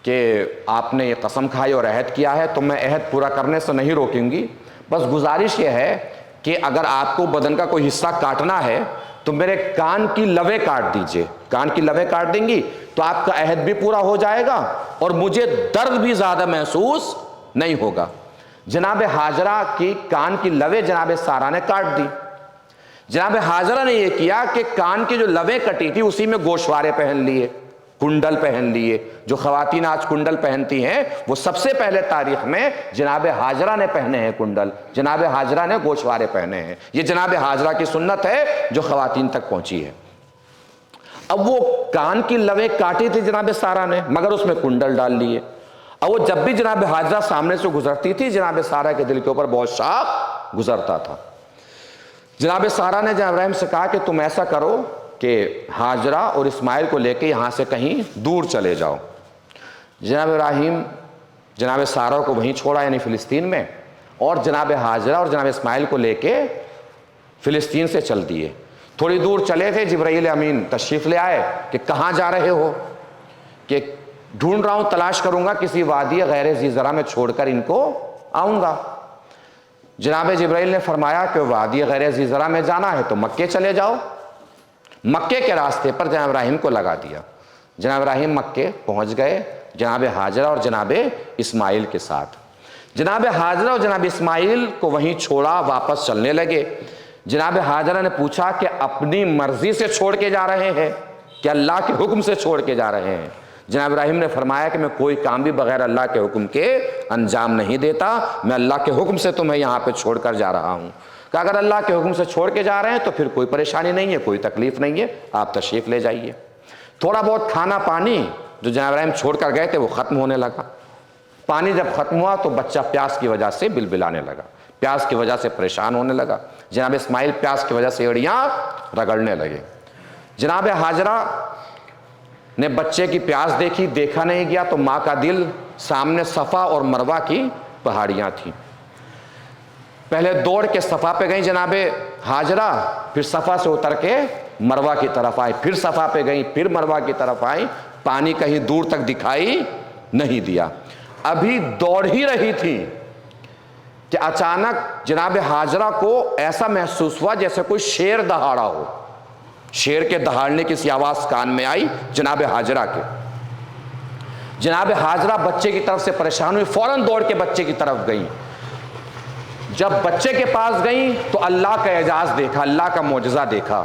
B: کہ آپ نے یہ قسم کھائی اور عہد کیا ہے تو میں عہد پورا کرنے سے نہیں روکوں گی, بس گزارش یہ ہے کہ اگر آپ کو بدن کا کوئی حصہ کاٹنا ہے تو میرے کان کی لویں کاٹ دیجئے. کان کی لویں کاٹ دیں گی تو آپ کا عہد بھی پورا ہو جائے گا اور مجھے درد بھی زیادہ محسوس نہیں ہوگا. جناب ہاجرہ کی کان کی لویں جناب سارہ نے کاٹ دی. جناب ہاجرہ نے یہ کیا کہ کان کی جو لویں کٹی تھی اسی میں گوشوارے پہن لیے, کنڈل پہن لیے. جو خواتین آج کنڈل پہنتی ہیں وہ سب سے پہلے تاریخ میں جناب ہاجرہ نے پہنے ہیں کنڈل, جناب ہاجرہ نے گوشوارے پہنے ہیں. یہ جناب ہاجرہ کی سنت ہے جو خواتین تک پہنچی ہے. اب وہ کان کی لویں کاٹی تھی جناب سارہ نے مگر اس میں کنڈل ڈال لیے. اب وہ جب بھی جناب ہاجرہ سامنے سے گزرتی تھی جناب سارہ کے دل کے اوپر بہت شاق گزرتا تھا. جناب سارہ نے جناب ابراہیم سے کہا کہ تم ایسا کرو کہ ہاجرہ اور اسماعیل کو لے کے یہاں سے کہیں دور چلے جاؤ۔ جناب ابراہیم جناب سارہ کو وہیں چھوڑا یعنی فلسطین میں، اور جناب ہاجرہ اور جناب اسماعیل کو لے کے فلسطین سے چل دیے۔ تھوڑی دور چلے تھے، جبرائیل امین تشریف لے آئے کہ کہاں جا رہے ہو؟ کہ ڈھونڈ رہا ہوں، تلاش کروں گا، کسی وادی غیر ذی زرع میں چھوڑ کر ان کو آؤں گا۔ جناب جبرائیل نے فرمایا کہ وادی غیر ذی زرع میں جانا ہے تو مکے چلے جاؤ۔ مکے کے راستے پر جناب ابراہیم کو لگا دیا۔ جناب ابراہیم مکے پہنچ گئے جناب ہاجرہ اور جناب اسماعیل کے ساتھ۔ جناب ہاجرہ اور جناب اسماعیل کو وہیں چھوڑا، واپس چلنے لگے۔ جناب ہاجرہ نے پوچھا کہ اپنی مرضی سے چھوڑ کے جا رہے ہیں کہ اللہ کے حکم سے چھوڑ کے جا رہے ہیں؟ جناب ابراہیم نے فرمایا کہ میں کوئی کام بھی بغیر اللہ کے حکم کے انجام نہیں دیتا، میں اللہ کے حکم سے تمہیں یہاں پہ چھوڑ کر جا رہا ہوں۔ کہ اگر اللہ کے حکم سے چھوڑ کے جا رہے ہیں تو پھر کوئی پریشانی نہیں ہے، کوئی تکلیف نہیں ہے، آپ تشریف لے جائیے۔ تھوڑا بہت کھانا پانی جو جناب ابراہیم چھوڑ کر گئے تھے وہ ختم ہونے لگا۔ پانی جب ختم ہوا تو بچہ پیاس کی وجہ سے بلبلانے لگا، پیاس کی وجہ سے پریشان ہونے لگا۔ جناب اسماعیل پیاس کی وجہ سے ایڑیاں رگڑنے لگے۔ جناب ہاجرہ نے بچے کی پیاس دیکھی، دیکھا نہیں گیا تو ماں کا دل، سامنے صفا اور مروہ کی پہاڑیاں تھیں۔ پہلے دوڑ کے صفا پہ گئیں جناب ہاجرہ، پھر صفا سے اتر کے مروہ کی طرف آئی، پھر صفا پہ گئیں، پھر مروہ کی طرف آئی۔ پانی کہیں دور تک دکھائی نہیں دیا۔ ابھی دوڑ ہی رہی تھی کہ اچانک جناب ہاجرہ کو ایسا محسوس ہوا جیسے کوئی شیر دہاڑا ہو۔ شیر کے دہاڑنے کی سی آواز کان میں آئی جناب ہاجرہ کے۔ جناب ہاجرہ بچے کی طرف سے پریشان ہوئی، فوراً دوڑ کے بچے کی طرف گئیں۔ جب بچے کے پاس گئیں تو اللہ کا اعجاز دیکھا، اللہ کا معجزہ دیکھا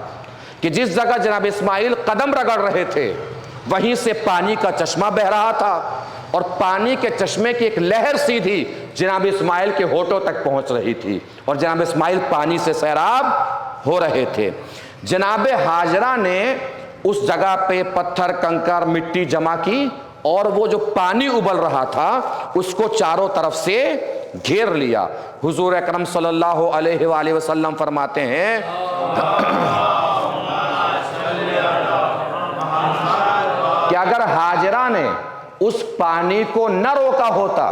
B: کہ جس جگہ جناب اسماعیل قدم رگڑ رہے تھے وہیں سے پانی کا چشمہ بہ رہا تھا، اور پانی کے چشمے کی ایک لہر سیدھی جناب اسماعیل کے ہونٹوں تک پہنچ رہی تھی، اور جناب اسماعیل پانی سے سیراب ہو رہے تھے۔ جناب ہاجرہ نے اس جگہ پہ پتھر، کنکر، مٹی جمع کی، اور وہ جو پانی ابل رہا تھا اس کو چاروں طرف سے گھیر لیا۔ حضور اکرم صلی اللہ علیہ وآلہ وسلم فرماتے ہیں کہ اگر ہاجرہ نے اس پانی کو نہ روکا ہوتا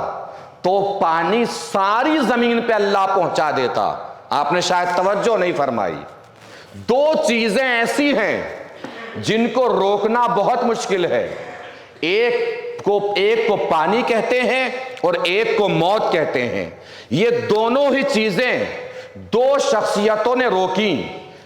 B: تو پانی ساری زمین پہ اللہ پہنچا دیتا۔ آپ نے شاید توجہ نہیں فرمائی۔ دو چیزیں ایسی ہیں جن کو روکنا بہت مشکل ہے، ایک کو پانی کہتے ہیں اور ایک کو موت کہتے ہیں۔ یہ دونوں ہی چیزیں دو شخصیتوں نے روکی،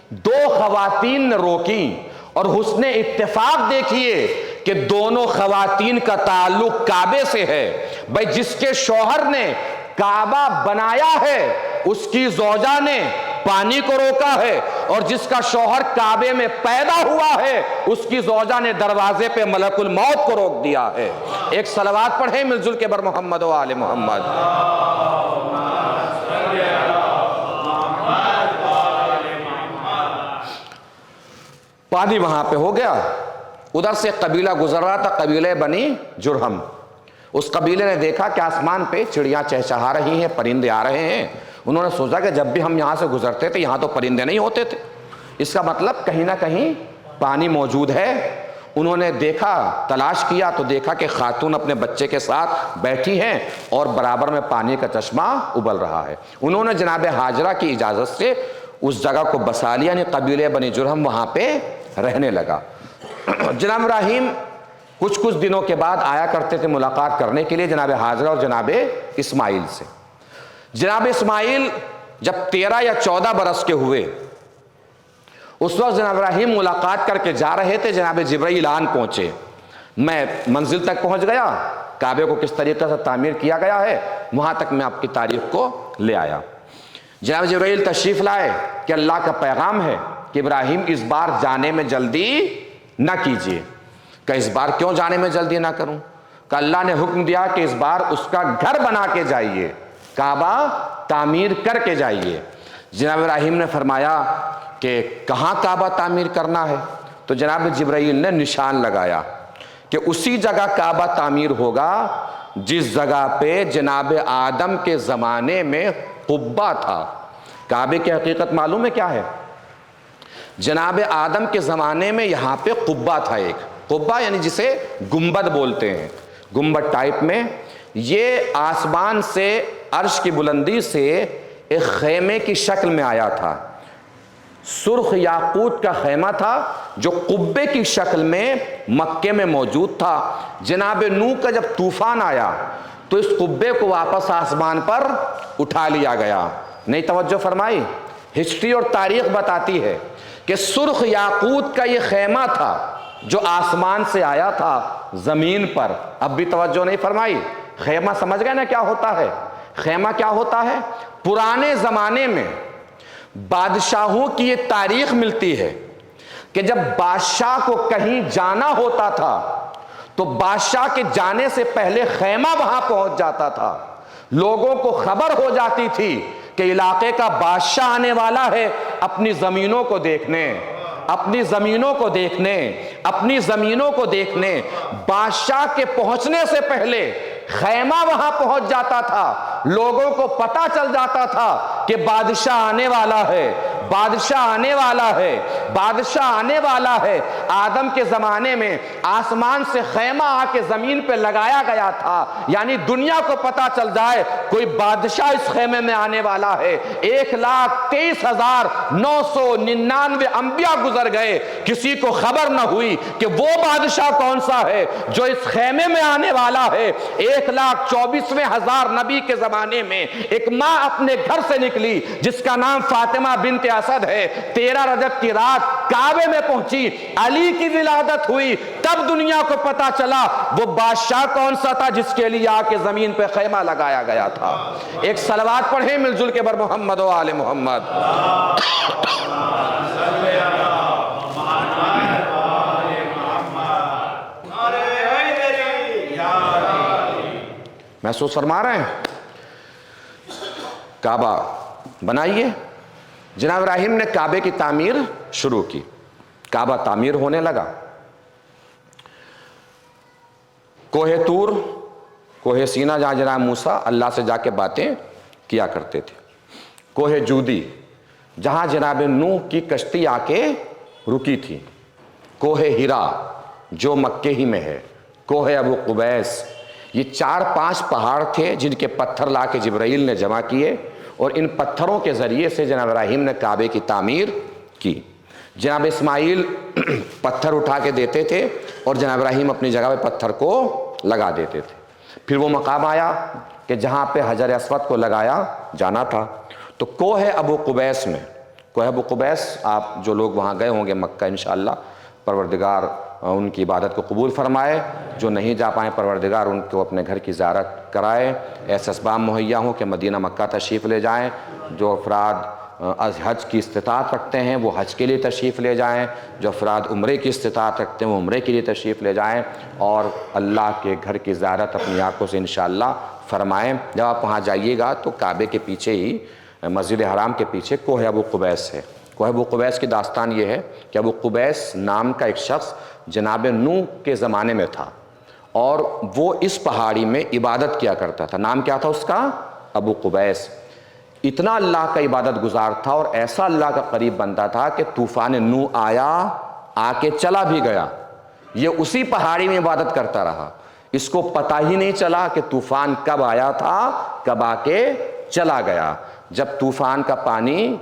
B: دو خواتین نے روکی، اور حسن اتفاق دیکھیے کہ دونوں خواتین کا تعلق کعبے سے ہے۔ بھائی جس کے شوہر نے کعبہ بنایا ہے اس کی زوجہ نے پانی کو روکا ہے، اور جس کا شوہر کعبے میں پیدا ہوا ہے اس کی زوجہ نے دروازے پہ ملک الموت کو روک دیا ہے۔ ایک صلوات پڑھیں مل جل کے بر محمد و آل محمد۔ پانی وہاں پہ ہو گیا۔ ادھر سے قبیلہ گزر رہا تھا، قبیلہ بنی جرہم۔ اس قبیلے نے دیکھا کہ آسمان پہ چڑیاں چہچہا رہی ہیں، پرندے آ رہے ہیں۔ انہوں نے سوچا کہ جب بھی ہم یہاں سے گزرتے تھے یہاں تو پرندے نہیں ہوتے تھے، اس کا مطلب کہیں نہ کہیں پانی موجود ہے۔ انہوں نے دیکھا، تلاش کیا تو دیکھا کہ خاتون اپنے بچے کے ساتھ بیٹھی ہیں اور برابر میں پانی کا چشمہ ابل رہا ہے۔ انہوں نے جناب ہاجرہ کی اجازت سے اس جگہ کو بسا لیا، یعنی قبیلہ بنی جرہم وہاں پہ رہنے لگا۔ جناب ابراہیم کچھ دنوں کے بعد آیا کرتے تھے ملاقات کرنے کے لیے جناب ہاجرہ اور جناب اسماعیل سے۔ جناب اسماعیل جب 13 یا 14 برس کے ہوئے اس وقت جناب ابراہیم ملاقات کر کے جا رہے تھے، جناب جبرائیل آن پہنچے۔ میں منزل تک پہنچ گیا، کعبے کو کس طریقے سے تعمیر کیا گیا ہے وہاں تک میں آپ کی تاریخ کو لے آیا۔ جناب جبرائیل تشریف لائے کہ اللہ کا پیغام ہے کہ ابراہیم اس بار جانے میں جلدی نہ کیجیے۔ کہ اس بار کیوں جانے میں جلدی نہ کروں؟ کہ اللہ نے حکم دیا کہ اس بار اس کا گھر بنا کے جائیے، کعبہ تعمیر کر کے جائیے۔ جناب ابراہیم نے فرمایا کہ کہاں کعبہ تعمیر کرنا ہے؟ تو جناب جبرائیل نے نشان لگایا کہ اسی جگہ کعبہ تعمیر ہوگا جس جگہ پہ جناب آدم کے زمانے میں قبہ تھا۔ کعبے کی حقیقت معلوم ہے کیا ہے؟ جناب آدم کے زمانے میں یہاں پہ قبہ تھا، ایک قبہ یعنی جسے گنبد بولتے ہیں، گنبد ٹائپ میں، یہ آسمان سے عرش کی بلندی سے ایک خیمے کی شکل میں آیا تھا، سرخ یاقوت کا خیمہ تھا جو قبے کی شکل میں مکے میں موجود تھا۔ جناب نوح کا جب طوفان آیا تو اس قبے کو واپس آسمان پر اٹھا لیا گیا۔ نہیں توجہ فرمائی؟ ہسٹری اور تاریخ بتاتی ہے کہ سرخ یاقوت کا یہ خیمہ تھا جو آسمان سے آیا تھا زمین پر۔ اب بھی توجہ نہیں فرمائی؟ خیمہ سمجھ گئے نا کیا ہوتا ہے؟ خیمہ کیا ہوتا ہے؟ پرانے زمانے میں بادشاہوں کی یہ تاریخ ملتی ہے کہ جب بادشاہ کو کہیں جانا ہوتا تھا تو بادشاہ کے جانے سے پہلے خیمہ وہاں پہنچ جاتا تھا، لوگوں کو خبر ہو جاتی تھی کہ علاقے کا بادشاہ آنے والا ہے، اپنی زمینوں کو دیکھنے، اپنی زمینوں کو دیکھنے، اپنی زمینوں کو دیکھنے۔ بادشاہ کے پہنچنے سے پہلے خیمہ وہاں پہنچ جاتا تھا، لوگوں کو پتہ چل جاتا تھا کہ بادشاہ آنے والا ہے، بادشاہ آنے والا ہے، بادشاہ آنے والا ہے۔ آدم کے زمانے میں آسمان سے خیمہ آ کے زمین پہ لگایا گیا تھا، یعنی دنیا کو پتہ چل جائے کوئی بادشاہ اس خیمے میں آنے والا ہے۔ 1,23,999 انبیاء گزر گئے، کسی کو خبر نہ ہوئی کہ وہ بادشاہ کون سا ہے جو اس خیمے میں آنے والا ہے۔ 1,24,000 نبی کے زمانے میں ایک ماں اپنے گھر سے نکلی جس کا نام فاطمہ بنت اسد ہے، 13 رجب کی رات کعبے میں پہنچی، علی کی ولادت ہوئی، تب دنیا کو پتا چلا وہ بادشاہ کون سا تھا جس کے لیے آ کے زمین پہ خیمہ لگایا گیا تھا۔ ایک صلوات پڑھیں مل جل کے بر محمد و آل محمد۔ محسوس فرما رہے ہیں؟ کعبہ بنائیے۔ جناب ابراہیم نے کعبے کی تعمیر شروع کی، کعبہ تعمیر ہونے لگا۔ کوہ طور، کوہ سینا جہاں جناب موسیٰ اللہ سے جا کے باتیں کیا کرتے تھے، کوہ جودی جہاں جناب نوح کی کشتی آ کے رکی تھی، کوہ ہیرا جو مکے ہی میں ہے، کوہ ابو قبیس، یہ 4-5 پہاڑ تھے جن کے پتھر لا کے جبرائیل نے جمع کیے اور ان پتھروں کے ذریعے سے جناب ابراہیم نے کعبے کی تعمیر کی۔ جناب اسماعیل پتھر اٹھا کے دیتے تھے اور جناب ابراہیم اپنی جگہ پہ پتھر کو لگا دیتے تھے۔ پھر وہ مقام آیا کہ جہاں پہ حجر اسود کو لگایا جانا تھا تو کوہ ابو قبیس میں، کوہ ابو قبیس آپ جو لوگ وہاں گئے ہوں گے مکہ، انشاءاللہ پروردگار ان کی عبادت کو قبول فرمائے، جو نہیں جا پائیں پروردگار ان کو اپنے گھر کی زیارت کرائے، ایسے اسباب مہیا ہوں کہ مدینہ مکہ تشریف لے جائیں۔ جو افراد حج کی استطاعت رکھتے ہیں وہ حج کے لیے تشریف لے جائیں، جو افراد عمرے کی استطاعت رکھتے ہیں وہ عمرے کے لیے تشریف لے جائیں اور اللہ کے گھر کی زیارت اپنی آنکھوں سے انشاءاللہ فرمائیں۔ جب آپ وہاں جائیے گا تو کعبے کے پیچھے ہی، مسجد حرام کے پیچھے کوہ ابو قبیس ہے۔ کوہ ابو قبیس کی داستان یہ ہے کہ ابو قبیس نام کا ایک شخص جناب نوح کے زمانے میں تھا اور وہ اس پہاڑی میں عبادت کیا کرتا تھا۔ نام کیا تھا اس کا؟ ابو قبیس۔ اتنا اللہ کا عبادت گزار تھا اور ایسا اللہ کا قریب بنتا تھا کہ طوفان نوح آیا، آ کے چلا بھی گیا، یہ اسی پہاڑی میں عبادت کرتا رہا، اس کو پتہ ہی نہیں چلا کہ طوفان کب آیا تھا، کب آ کے چلا گیا۔ جب طوفان کا پانی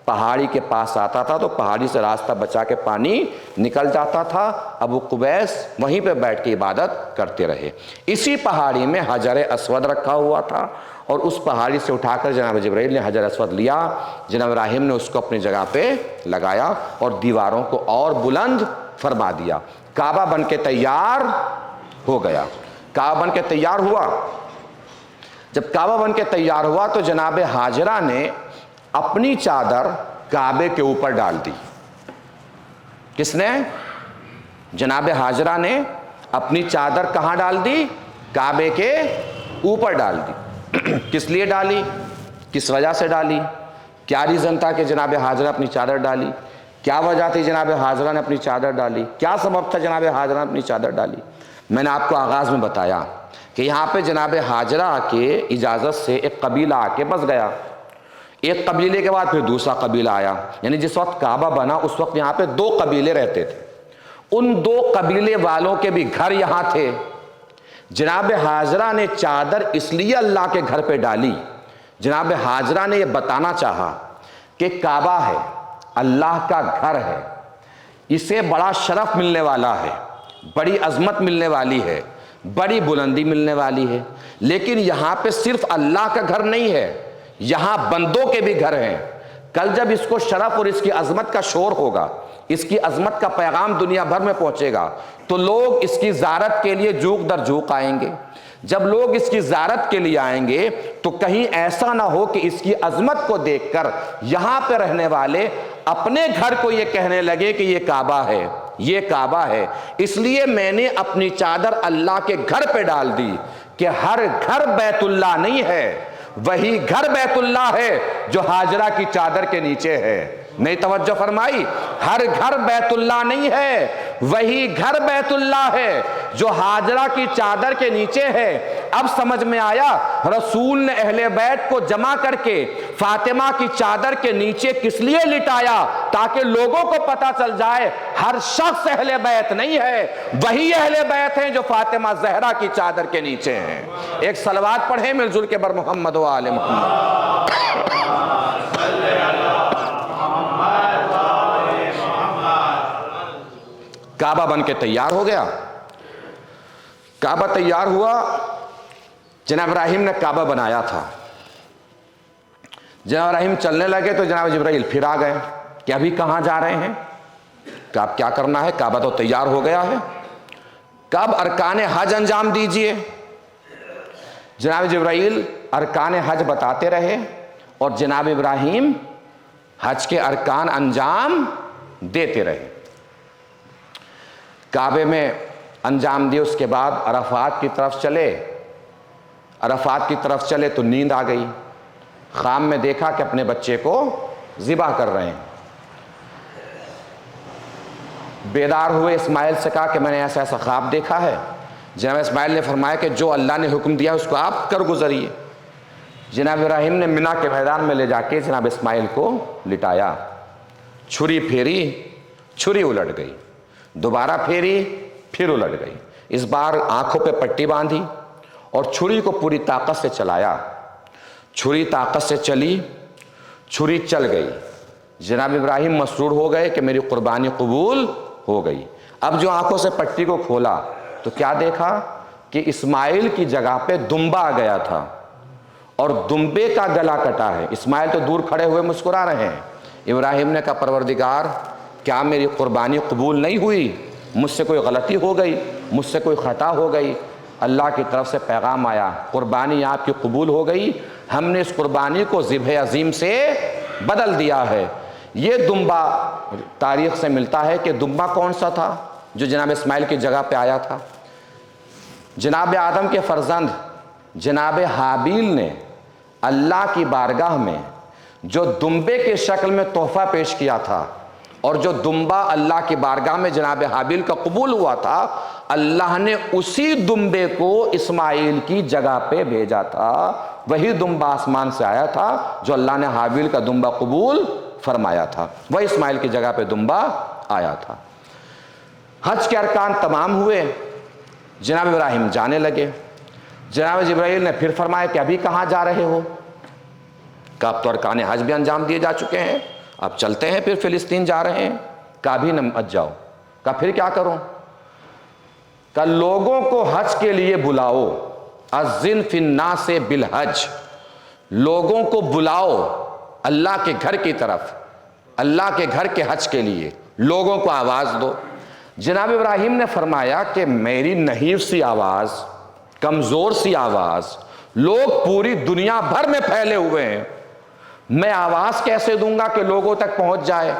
B: پہاڑی کے پاس آتا تھا تو پہاڑی سے راستہ بچا کے پانی نکل جاتا تھا، ابو قبیس وہیں پہ بیٹھ کے عبادت کرتے رہے۔ اسی پہاڑی میں حجر اسود رکھا ہوا تھا اور اس پہاڑی سے اٹھا کر جناب جبرائیل نے حجر اسود لیا، جناب ابراہیم نے اس کو اپنی جگہ پہ لگایا اور دیواروں کو اور بلند فرما دیا۔ کعبہ بن کے تیار ہو گیا۔ کعبہ بن کے تیار ہوا۔ جب کعبہ بن کے تیار ہوا تو جناب ہاجرہ نے اپنی چادر کعبے کے اوپر ڈال دی۔ کس نے؟ جناب ہاجرہ نے اپنی چادر کہاں ڈال دی؟ کعبے کے اوپر ڈال دی۔ کس لیے ڈالی؟ کس وجہ سے ڈالی؟ کیا ریزن تھا کہ جناب ہاجرہ اپنی چادر ڈالی؟ کیا وجہ تھی جناب ہاجرہ نے اپنی چادر ڈالی؟ کیا سبب تھا جناب ہاجرہ نے اپنی چادر ڈالی؟ میں نے آپ کو آغاز میں بتایا کہ یہاں پہ جناب ہاجرہ کے اجازت سے ایک قبیلہ آ کے بس گیا۔ ایک قبیلے کے بعد پھر دوسرا قبیلہ آیا، یعنی جس وقت کعبہ بنا اس وقت یہاں پہ 2 قبیلے رہتے تھے، ان 2 قبیلے والوں کے بھی گھر یہاں تھے۔ جناب حاجرہ نے چادر اس لیے اللہ کے گھر پہ ڈالی، جناب حاجرہ نے یہ بتانا چاہا کہ کعبہ ہے، اللہ کا گھر ہے، اسے بڑا شرف ملنے والا ہے، بڑی عظمت ملنے والی ہے، بڑی بلندی ملنے والی ہے، لیکن یہاں پہ صرف اللہ کا گھر نہیں ہے، یہاں بندوں کے بھی گھر ہیں۔ کل جب اس کو شرف اور اس کی عظمت کا شور ہوگا، اس کی عظمت کا پیغام دنیا بھر میں پہنچے گا، تو لوگ اس کی زیارت کے لیے جھوک در جھوک آئیں گے۔ جب لوگ اس کی زیارت کے لیے آئیں گے تو کہیں ایسا نہ ہو کہ اس کی عظمت کو دیکھ کر یہاں پہ رہنے والے اپنے گھر کو یہ کہنے لگے کہ یہ کعبہ ہے، یہ کعبہ ہے۔ اس لیے میں نے اپنی چادر اللہ کے گھر پہ ڈال دی کہ ہر گھر بیت اللہ نہیں ہے، وہی گھر بیت اللہ ہے جو حاجرہ کی چادر کے نیچے ہے۔ نہیں توجہ فرمائی؟ ہر گھر بیت اللہ نہیں ہے، وہی گھر بیت اللہ ہے جو حاجرہ کی چادر کے نیچے ہے۔ اب سمجھ میں آیا رسول نے اہل بیت کو جمع کر کے فاطمہ کی چادر کے نیچے کس لیے لٹایا، تاکہ لوگوں کو پتہ چل جائے ہر شخص اہل بیت نہیں ہے، وہی اہل بیت ہیں جو فاطمہ زہرا کی چادر کے نیچے ہیں۔ ایک صلوات پڑھیں مل جل کے بر محمد و آل محمد۔ کعبہ بن کے تیار ہو گیا، کعبہ تیار ہوا، جناب ابراہیم نے کعبہ بنایا تھا۔ جناب ابراہیم چلنے لگے تو جناب جبرائیل پھر آ گئے کہ ابھی کہاں جا رہے ہیں، کہ اب کیا کرنا ہے، کعبہ تو تیار ہو گیا ہے، کب ارکان حج انجام دیجئے۔ جناب جبرائیل ارکان حج بتاتے رہے اور جناب ابراہیم حج کے ارکان انجام دیتے رہے۔ کعبے میں انجام دیے، اس کے بعد عرفات کی طرف چلے۔ عرفات کی طرف چلے تو نیند آ گئی، خواب میں دیکھا کہ اپنے بچے کو ذبح کر رہے ہیں۔ بیدار ہوئے، اسماعیل سے کہا کہ میں نے ایسا ایسا خواب دیکھا ہے۔ جناب اسماعیل نے فرمایا کہ جو اللہ نے حکم دیا اس کو آپ کر گزریے۔ جناب ابراہیم نے منی کے میدان میں لے جا کے جناب اسماعیل کو لٹایا، چھری پھیری، چھری الٹ گئی، دوبارہ پھیری، پھر الٹ گئی۔ اس بار آنکھوں پہ پٹی باندھی اور چھری کو پوری طاقت سے چلایا۔ چھری طاقت سے چلی، چھری چل گئی۔ جناب ابراہیم مسرور ہو گئے کہ میری قربانی قبول ہو گئی۔ اب جو آنکھوں سے پٹی کو کھولا تو کیا دیکھا کہ اسماعیل کی جگہ پہ دمبا آ گیا تھا اور دمبے کا گلا کٹا ہے۔ اسماعیل تو دور کھڑے ہوئے مسکرا رہے ہیں۔ ابراہیم نے کہا پروردگار کیا میری قربانی قبول نہیں ہوئی، مجھ سے کوئی غلطی ہو گئی، مجھ سے کوئی خطا ہو گئی؟ اللہ کی طرف سے پیغام آیا قربانی آپ کی قبول ہو گئی، ہم نے اس قربانی کو ذبح عظیم سے بدل دیا ہے۔ یہ دمبا تاریخ سے ملتا ہے کہ دمبا کون سا تھا جو جناب اسماعیل کی جگہ پہ آیا تھا؟ جناب آدم کے فرزند جناب حابیل نے اللہ کی بارگاہ میں جو دمبے کے شکل میں تحفہ پیش کیا تھا، اور جو دمبا اللہ کی بارگاہ میں جناب حابیل کا قبول ہوا تھا، اللہ نے اسی دمبے کو اسماعیل کی جگہ پہ بھیجا تھا۔ وہی دمبا آسمان سے آیا تھا جو اللہ نے حابیل کا دمبا قبول فرمایا تھا، وہی اسماعیل کی جگہ پہ دمبا آیا تھا۔ حج کے ارکان تمام ہوئے، جناب ابراہیم جانے لگے۔ جناب جبرائیل نے پھر فرمایا کہ ابھی کہاں جا رہے ہو؟ کہ اب تو ارکان حج بھی انجام دیے جا چکے ہیں، اب چلتے ہیں، پھر فلسطین جا رہے ہیں۔ کہا بھی نہ مت جاؤ۔ کہا پھر کیا کروں؟ کہ لوگوں کو حج کے لیے بلاؤ، اذن فی الناس بالحج، لوگوں کو بلاؤ اللہ کے گھر کی طرف، اللہ کے گھر کے حج کے لیے لوگوں کو آواز دو۔ جناب ابراہیم نے فرمایا کہ میری نحیف سی آواز، کمزور سی آواز، لوگ پوری دنیا بھر میں پھیلے ہوئے ہیں، میں آواز کیسے دوں گا کہ لوگوں تک پہنچ جائے؟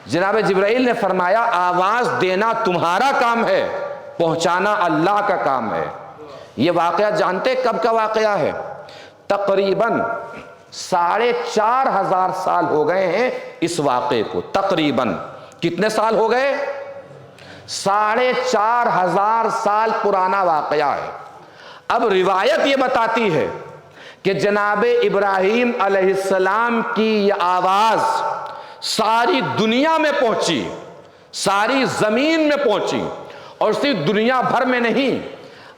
B: جناب جبرائیل نے فرمایا آواز دینا تمہارا کام ہے، پہنچانا اللہ کا کام ہے۔ یہ واقعہ جانتے کب کا واقعہ ہے؟ تقریباً 4,500 سال ہو گئے ہیں اس واقعے کو۔ تقریباً کتنے سال ہو گئے؟ 4,500 سال پرانا واقعہ ہے۔ اب روایت یہ بتاتی ہے کہ جناب ابراہیم علیہ السلام کی یہ آواز ساری دنیا میں پہنچی، ساری زمین میں پہنچی، اور صرف دنیا بھر میں نہیں،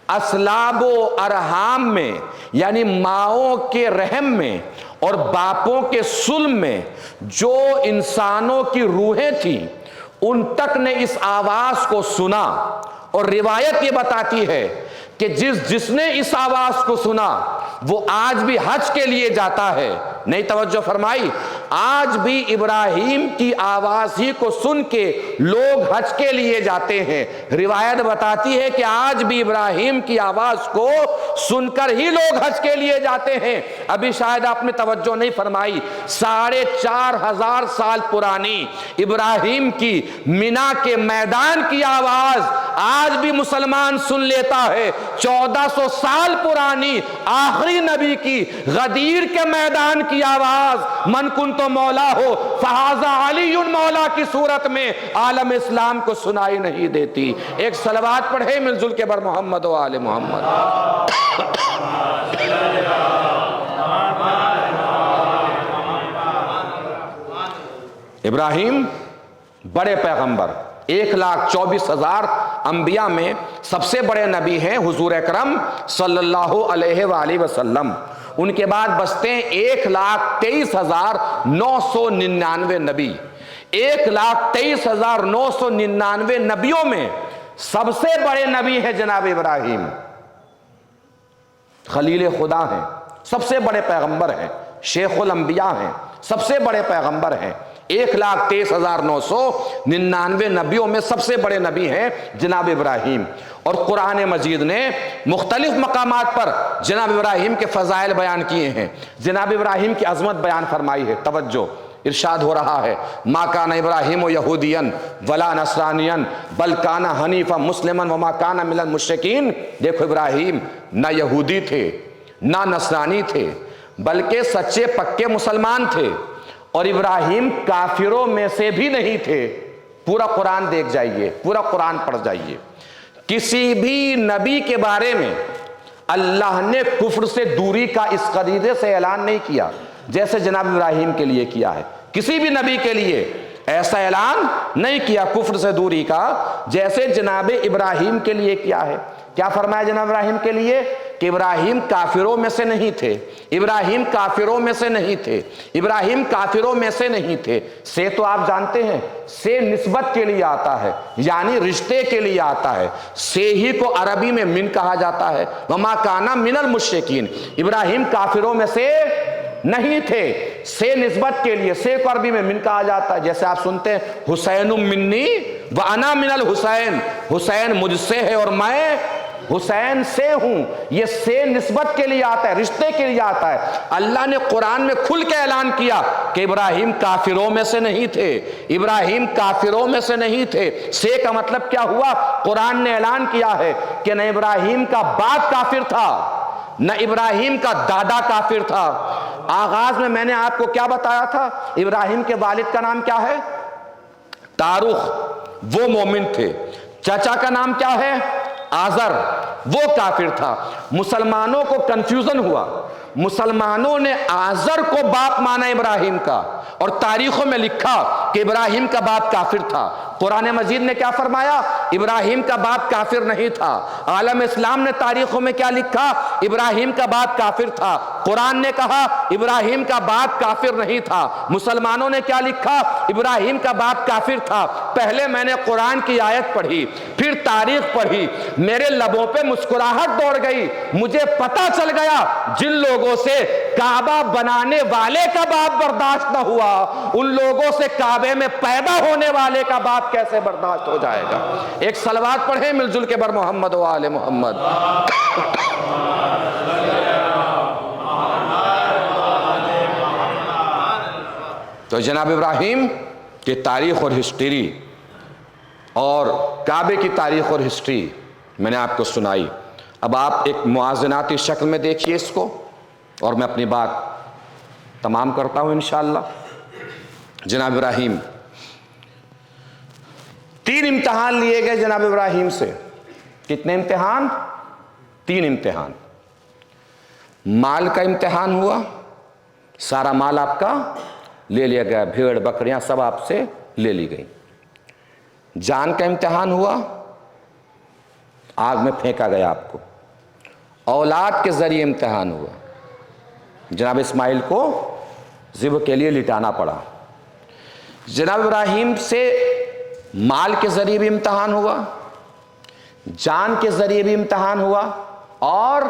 B: اسلاب و ارحام میں، یعنی ماؤں کے رحم میں اور باپوں کے صلب میں جو انسانوں کی روحیں تھیں ان تک نے اس آواز کو سنا۔ اور روایت یہ بتاتی ہے کہ جس نے اس آواز کو سنا وہ آج بھی حج کے لیے جاتا ہے۔ نہیں توجہ فرمائی؟ آج بھی ابراہیم کی آواز ہی کو سن کے لوگ حج کے لیے جاتے ہیں۔ روایت بتاتی ہے کہ آج بھی ابراہیم کی آواز کو سن کر ہی لوگ حج کے لیے جاتے ہیں۔ ابھی شاید آپ نے توجہ نہیں فرمائی، 4,500 سال پرانی ابراہیم کی مینا کے میدان کی آواز آج بھی مسلمان سن لیتا ہے۔ 1400 سال پرانی آخری نبی کی غدیر کے میدان کی آواز من کنت مولا ہو فہذا علی مولا کی صورت میں عالم اسلام کو سنائی نہیں دیتی۔ ایک صلوات پڑھے مل جل کے بر محمد و آل محمد۔ ابراہیم بڑے پیغمبر، 1,24,000 انبیاء میں سب سے بڑے نبی ہیں حضور اکرم صلی اللہ علیہ وآلہ وسلم۔ ان کے بعد بستے ہیں 1,23,999 نبی۔ 1,23,999 نبیوں میں سب سے بڑے نبی ہیں جناب ابراہیم، خلیل خدا ہیں، سب سے بڑے پیغمبر ہیں، شیخ الانبیاء ہیں، سب سے بڑے پیغمبر ہیں۔ 1,23,999 نبیوں میں سب سے بڑے نبی ہیں جناب ابراہیم۔ اور قرآن مجید نے مختلف مقامات پر جناب ابراہیم کے فضائل بیان کیے ہیں، جناب ابراہیم کی عظمت بیان فرمائی ہے۔ توجہ، ارشاد ہو رہا ہے ما کان ابراہیم یہودیا ولا نصرانیا بل کان حنیفا مسلما وما کان من المشرکین۔ دیکھو ابراہیم نہ یہودی تھے نہ نصرانی تھے بلکہ سچے پکے مسلمان تھے، اور ابراہیم کافروں میں سے بھی نہیں تھے۔ پورا قرآن دیکھ جائیے، پورا قرآن پڑھ جائیے، کسی بھی نبی کے بارے میں اللہ نے کفر سے دوری کا اس قریدے سے اعلان نہیں کیا جیسے جناب ابراہیم کے لیے کیا ہے۔ کسی بھی نبی کے لیے ایسا اعلان نہیں کیا کفر سے دوری کا جیسے جناب ابراہیم کے لیے کیا ہے۔ کیا فرمایا جناب ابراہیم کے لیے؟ کہ ابراہیم کافروں میں سے نہیں تھے، ابراہیم کافروں میں سے نہیں تھے، ابراہیم کافروں میں سے نہیں تھے۔ سے تو آپ جانتے ہیں سے نسبت کے لیے آتا ہے، یعنی رشتے کے لیے آتا ہے۔ سے ہی کو عربی میں من کہا جاتا ہے، وما کانا من المشرکین۔ ابراہیم کافروں میں سے نہیں تھے، سے نسبت کے لیے، سے کو عربی میں من کہا جاتا ہے۔ جیسے آپ سنتے ہیں حسین منی وانا من الحسین، حسین مجھ سے ہے اور میں حسین سے ہوں۔ یہ سے نسبت کے لیے آتا ہے، رشتے کے لیے آتا ہے۔ اللہ نے قرآن میں کھل کے اعلان کیا کہ ابراہیم کافروں میں سے نہیں تھے، ابراہیم کافروں میں سے نہیں تھے۔ سے کا مطلب کیا ہوا؟ قرآن نے اعلان کیا ہے کہ نہ ابراہیم کا باپ کافر تھا نہ ابراہیم کا دادا کافر تھا۔ آغاز میں نے آپ کو کیا بتایا تھا؟ ابراہیم کے والد کا نام کیا ہے؟ تاروخ، وہ مومن تھے۔ چچا کا نام کیا ہے؟ آزر، وہ کافر تھا۔ مسلمانوں کو کنفیوژن ہوا، مسلمانوں نے آزر کو باپ مانا ابراہیم کا، اور تاریخوں میں لکھا کہ ابراہیم کا باپ کافر تھا۔ قرآن مجید نے کیا فرمایا؟ ابراہیم کا باپ کافر نہیں تھا۔ عالم اسلام نے تاریخوں میں کیا لکھا؟ ابراہیم کا باپ کافر تھا۔ قرآن نے کہا ابراہیم کا باپ کافر نہیں تھا۔ مسلمانوں نے کیا لکھا؟ ابراہیم کا باپ کافر تھا۔ پہلے میں نے قرآن کی آیت پڑھی، پھر تاریخ پڑھی، میرے لبوں پہ مسکراہٹ دوڑ گئی۔ مجھے پتا چل گیا جن لوگوں سے کعبہ بنانے والے کا باپ برداشت نہ ہوا، ان لوگوں سے کعبے میں پیدا ہونے والے کا باپ کیسے برداشت ہو جائے گا۔ ایک صلوات پڑھیں مل جل کے بر محمد و آل محمد۔ تو جناب ابراہیم کی تاریخ اور ہسٹری اور کعبے کی تاریخ اور ہسٹری میں نے آپ کو سنائی۔ اب آپ ایک موازناتی شکل میں دیکھیے اس کو، اور میں اپنی بات تمام کرتا ہوں انشاءاللہ۔ جناب ابراہیم، 3 امتحان لیے گئے جناب ابراہیم سے۔ کتنے امتحان؟ 3 امتحان۔ مال کا امتحان ہوا، سارا مال آپ کا لے لیا گیا، بھیڑ بکریاں سب آپ سے لے لی گئی۔ جان کا امتحان ہوا، آگ میں پھینکا گیا آپ کو۔ اولاد کے ذریعے امتحان ہوا، جناب اسماعیل کو ذبح کے لیے لٹانا پڑا۔ جناب ابراہیم سے مال کے ذریعے بھی امتحان ہوا، جان کے ذریعے بھی امتحان ہوا، اور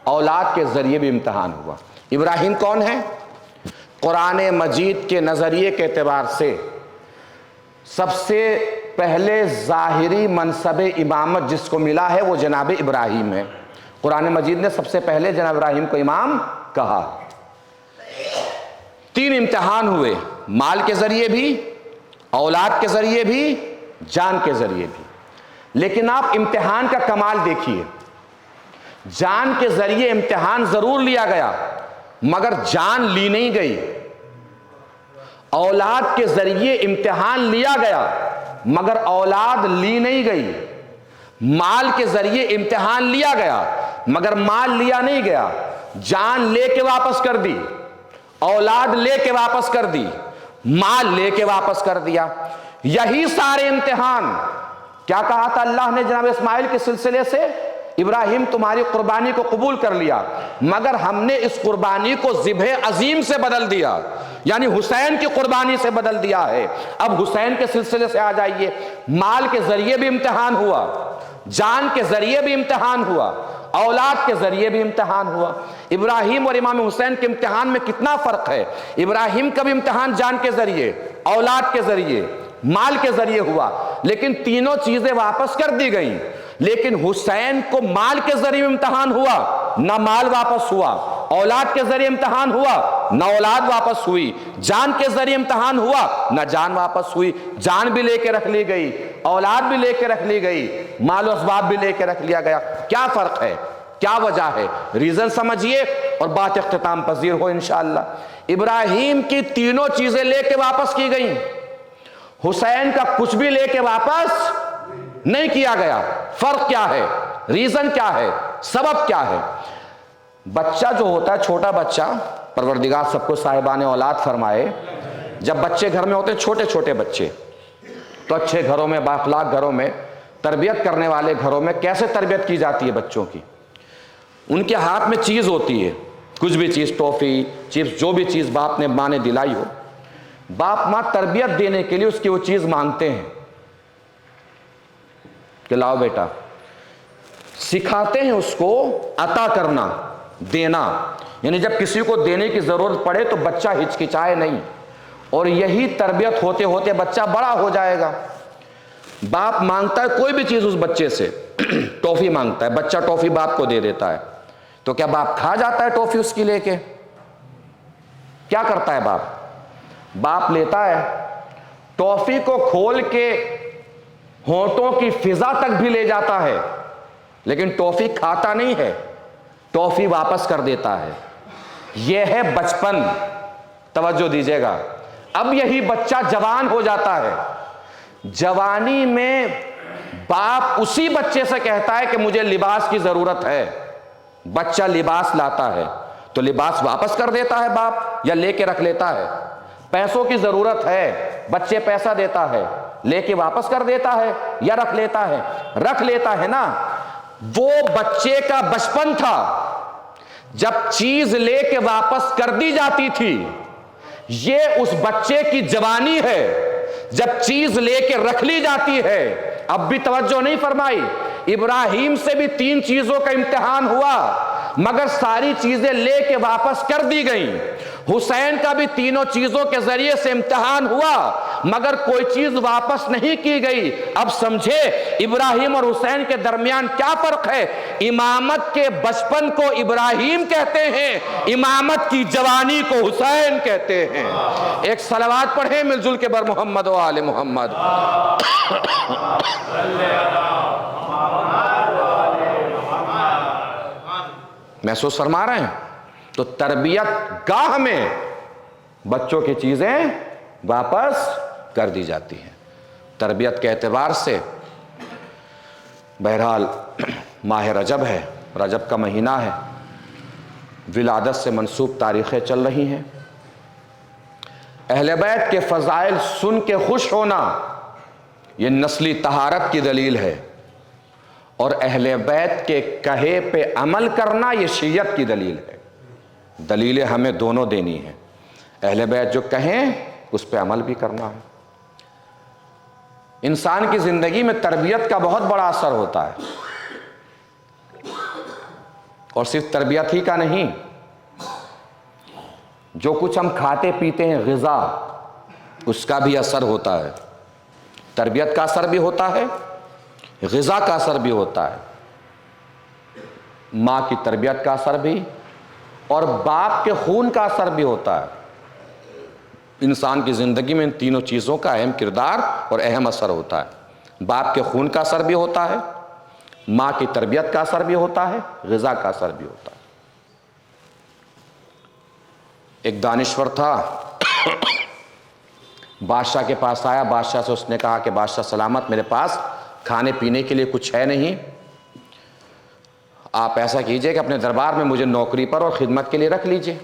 B: اولاد کے ذریعے بھی امتحان ہوا۔ ابراہیم کون ہے؟ قرآن مجید کے نظریے کے اعتبار سے سب سے پہلے ظاہری منصب امامت جس کو ملا ہے وہ جناب ابراہیم ہے۔ قرآن مجید نے سب سے پہلے جناب ابراہیم کو امام کہا۔ 3 امتحان ہوئے، مال کے ذریعے بھی، اولاد کے ذریعے بھی، جان کے ذریعے بھی۔ لیکن آپ امتحان کا کمال دیکھیے، جان کے ذریعے امتحان ضرور لیا گیا مگر جان لی نہیں گئی، اولاد کے ذریعے امتحان لیا گیا مگر اولاد لی نہیں گئی، مال کے ذریعے امتحان لیا گیا مگر مال لیا نہیں گیا، جان لے کے واپس کر دی، اولاد لے کے واپس کر دی، مال لے کے واپس کر دیا۔ یہی سارے امتحان، کیا کہا تھا اللہ نے جناب اسماعیل کے سلسلے سے؟ ابراہیم تمہاری قربانی کو قبول کر لیا مگر ہم نے اس قربانی کو ذبح عظیم سے بدل دیا، یعنی حسین کی قربانی سے بدل دیا ہے۔ اب حسین کے سلسلے سے آ جائیے، مال کے ذریعے بھی امتحان ہوا، جان کے ذریعے بھی امتحان ہوا، اولاد کے ذریعے بھی امتحان ہوا۔ ابراہیم اور امام حسین کے امتحان میں کتنا فرق ہے۔ ابراہیم کا بھی امتحان جان کے ذریعے، اولاد کے ذریعے، مال کے ذریعے ہوا، لیکن تینوں چیزیں واپس کر دی گئیں۔ لیکن حسین کو مال کے ذریعے امتحان ہوا، نہ مال واپس ہوا، اولاد کے ذریعے امتحان ہوا، نہ اولاد واپس ہوئی، جان کے ذریعے امتحان ہوا، نہ جان واپس ہوئی۔ جان بھی لے کے رکھ لی گئی، اولاد بھی لے کے رکھ لی گئی، مال و اسباب بھی لے کے رکھ لیا گیا۔ کیا فرق ہے؟ کیا وجہ ہے؟ ریزن سمجھیے اور بات اختتام پذیر ہو انشاءاللہ۔ ابراہیم کی تینوں چیزیں لے کے واپس کی گئیں، حسین کا کچھ بھی لے کے واپس نہیں کیا گیا۔ فرق کیا ہے؟ ریزن کیا ہے؟ سبب کیا ہے؟ بچہ جو ہوتا ہے، چھوٹا بچہ، پروردگار سب کو صاحبان اولاد فرمائے، جب بچے گھر میں ہوتے ہیں، چھوٹے چھوٹے بچے، تو اچھے گھروں میں، بااخلاق گھروں میں، تربیت کرنے والے گھروں میں کیسے تربیت کی جاتی ہے بچوں کی؟ ان کے ہاتھ میں چیز ہوتی ہے، کچھ بھی چیز، ٹافی، چپس، جو بھی چیز باپ نے ماں نے دلائی ہو، باپ ماں تربیت دینے کے لیے اس کی وہ چیز مانگتے ہیں کہ لاؤ بیٹا، سکھاتے ہیں اس کو عطا کرنا، دینا، یعنی جب کسی کو دینے کی ضرورت پڑے تو بچہ ہچکچائے نہیں، اور یہی تربیت ہوتے ہوتے بچہ بڑا ہو جائے گا۔ باپ مانگتا ہے کوئی بھی چیز اس بچے سے، ٹافی مانگتا ہے بچہ، ٹافی باپ کو دے دیتا ہے، تو کیا باپ کھا جاتا ہے ٹافی اس کی لے کے؟ کیا کرتا ہے باپ؟ باپ لیتا ہے ٹافی کو کھول کے ہونٹوں کی فضا تک بھی لے جاتا ہے، لیکن ٹافی کھاتا نہیں ہے، ٹافی واپس کر دیتا ہے۔ یہ ہے بچپن، توجہ دیجیے گا۔ اب یہی بچہ جوان ہو جاتا ہے، جوانی میں باپ اسی بچے سے کہتا ہے کہ مجھے لباس کی ضرورت ہے، بچہ لباس لاتا ہے تو لباس واپس کر دیتا ہے باپ، یا لے کے رکھ لیتا ہے۔ پیسوں کی ضرورت ہے، بچے پیسہ دیتا ہے، لے کے واپس کر دیتا ہے یا رکھ لیتا ہے؟ رکھ لیتا ہے نا۔ وہ بچے کا بچپن تھا جب چیز لے کے واپس کر دی جاتی تھی، یہ اس بچے کی جوانی ہے جب چیز لے کے رکھ لی جاتی ہے۔ اب بھی توجہ نہیں فرمائی؟ ابراہیم سے بھی 3 چیزوں کا امتحان ہوا مگر ساری چیزیں لے کے واپس کر دی گئیں۔ حسین کا بھی تینوں چیزوں کے ذریعے سے امتحان ہوا مگر کوئی چیز واپس نہیں کی گئی۔ اب سمجھے ابراہیم اور حسین کے درمیان کیا فرق ہے؟ امامت کے بچپن کو ابراہیم کہتے ہیں، امامت کی جوانی کو حسین کہتے ہیں۔ ایک صلوات پڑھیں مل جل کے بر محمد و آل محمد۔ محسوس فرما رہے ہیں؟ تو تربیت گاہ میں بچوں کی چیزیں واپس کر دی جاتی ہیں۔ تربیت کے اعتبار سے بہرحال ماہ رجب ہے، رجب کا مہینہ ہے، ولادت سے منسوب تاریخیں چل رہی ہیں۔ اہل بیت کے فضائل سن کے خوش ہونا یہ نسلی طہارت کی دلیل ہے، اور اہل بیت کے کہے پہ عمل کرنا یہ شیعت کی دلیل ہے۔ دلیلیں ہمیں دونوں دینی ہیں، اہل بیت جو کہیں اس پہ عمل بھی کرنا ہے۔ انسان کی زندگی میں تربیت کا بہت بڑا اثر ہوتا ہے، اور صرف تربیت ہی کا نہیں، جو کچھ ہم کھاتے پیتے ہیں غذا، اس کا بھی اثر ہوتا ہے۔ تربیت کا اثر بھی ہوتا ہے، غذا کا اثر بھی ہوتا ہے، ماں کی تربیت کا اثر بھی، اور باپ کے خون کا اثر بھی ہوتا ہے۔ انسان کی زندگی میں ان تینوں چیزوں کا اہم کردار اور اہم اثر ہوتا ہے۔ باپ کے خون کا اثر بھی ہوتا ہے، ماں کی تربیت کا اثر بھی ہوتا ہے، غذا کا اثر بھی ہوتا ہے۔ ایک دانشور تھا، بادشاہ کے پاس آیا، بادشاہ سے اس نے کہا کہ بادشاہ سلامت، میرے پاس کھانے پینے کے لیے کچھ ہے نہیں، آپ ایسا کیجئے کہ اپنے دربار میں مجھے نوکری پر اور خدمت کے لیے رکھ لیجئے۔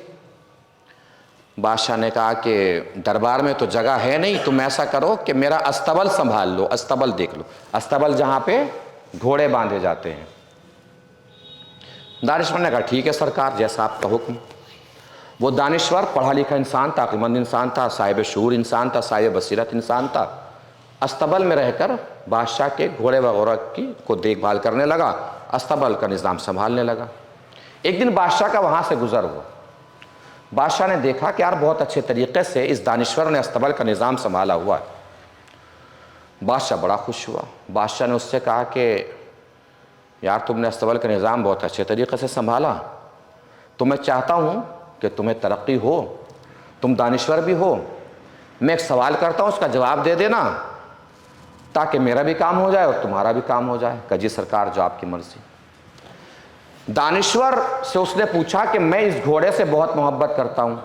B: بادشاہ نے کہا کہ دربار میں تو جگہ ہے نہیں، تم ایسا کرو کہ میرا استبل سنبھال لو، استبل دیکھ لو، استبل جہاں پہ گھوڑے باندھے جاتے ہیں۔ دانشور نے کہا ٹھیک ہے سرکار، جیسا آپ کا حکم۔ وہ دانشور پڑھا لکھا انسان تھا، عقل مند انسان تھا، صاحب شعور انسان تھا، صاحب بصیرت انسان تھا۔ استبل میں رہ کر بادشاہ کے گھوڑے وغیرہ کو دیکھ بھال کرنے لگا، استبل کا نظام سنبھالنے لگا۔ ایک دن بادشاہ کا وہاں سے گزر ہوا، بادشاہ نے دیکھا کہ یار بہت اچھے طریقے سے اس دانشور نے استبل کا نظام سنبھالا ہوا ہے۔ بادشاہ بڑا خوش ہوا، بادشاہ نے اس سے کہا کہ یار تم نے استبل کا نظام بہت اچھے طریقے سے سنبھالا، تو میں چاہتا ہوں کہ تمہیں ترقی ہو، تم دانشور بھی ہو، میں ایک سوال کرتا ہوں اس کا جواب دے دینا تاکہ میرا بھی کام ہو جائے اور تمہارا بھی کام ہو جائے۔ کہ جی سرکار جو آپ کی مرضی۔ دانشور سے اس نے پوچھا کہ میں اس گھوڑے سے بہت محبت کرتا ہوں،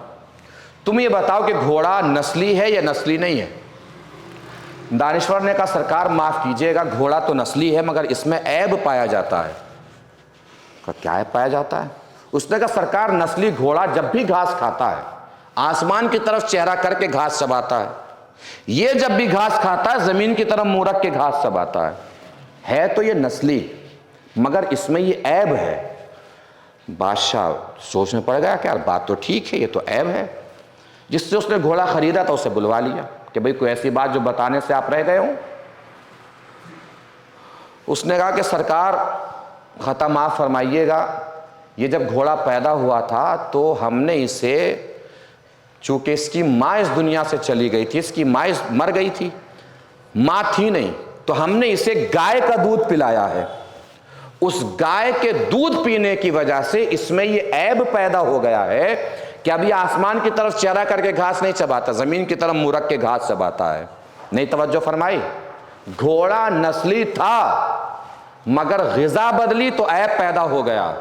B: تم یہ بتاؤ کہ گھوڑا نسلی ہے یا نسلی نہیں ہے؟ دانشور نے کہا سرکار معاف کیجئے گا، گھوڑا تو نسلی ہے مگر اس میں عیب پایا جاتا ہے۔ کہا کیا عیب پایا جاتا ہے؟ اس نے کہا سرکار نسلی گھوڑا جب بھی گھاس کھاتا ہے آسمان کی طرف چہرہ کر کے گھاس چباتا ہے، یہ جب بھی گھاس کھاتا ہے زمین کی طرف منہ رکھ کے گھاس چباتا ہے تو یہ نسلی، مگر اس میں یہ عیب ہے۔ بادشاہ سوچ میں پڑ گیا کہ یار بات تو ٹھیک ہے، یہ تو عیب ہے۔ جس سے اس نے گھوڑا خریدا تھا اسے بلوا لیا کہ بھئی کوئی ایسی بات جو بتانے سے آپ رہ گئے ہوں۔ اس نے کہا کہ سرکار خطا معاف فرمائیے گا، یہ جب گھوڑا پیدا ہوا تھا تو ہم نے اسے، چونکہ اس کی ماں اس دنیا سے چلی گئی تھی، اس کی ماں مر گئی تھی، ماں تھی نہیں، تو ہم نے اسے گائے کا دودھ پلایا ہے۔ اس گائے کے دودھ پینے کی وجہ سے اس میں یہ عیب پیدا ہو گیا ہے کہ ابھی آسمان کی طرف چہرہ کر کے گھاس نہیں چباتا، زمین کی طرف منہ رکھ کے گھاس چباتا ہے۔ نہیں توجہ فرمائی؟ گھوڑا نسلی تھا مگر غذا بدلی تو عیب پیدا ہو گیا۔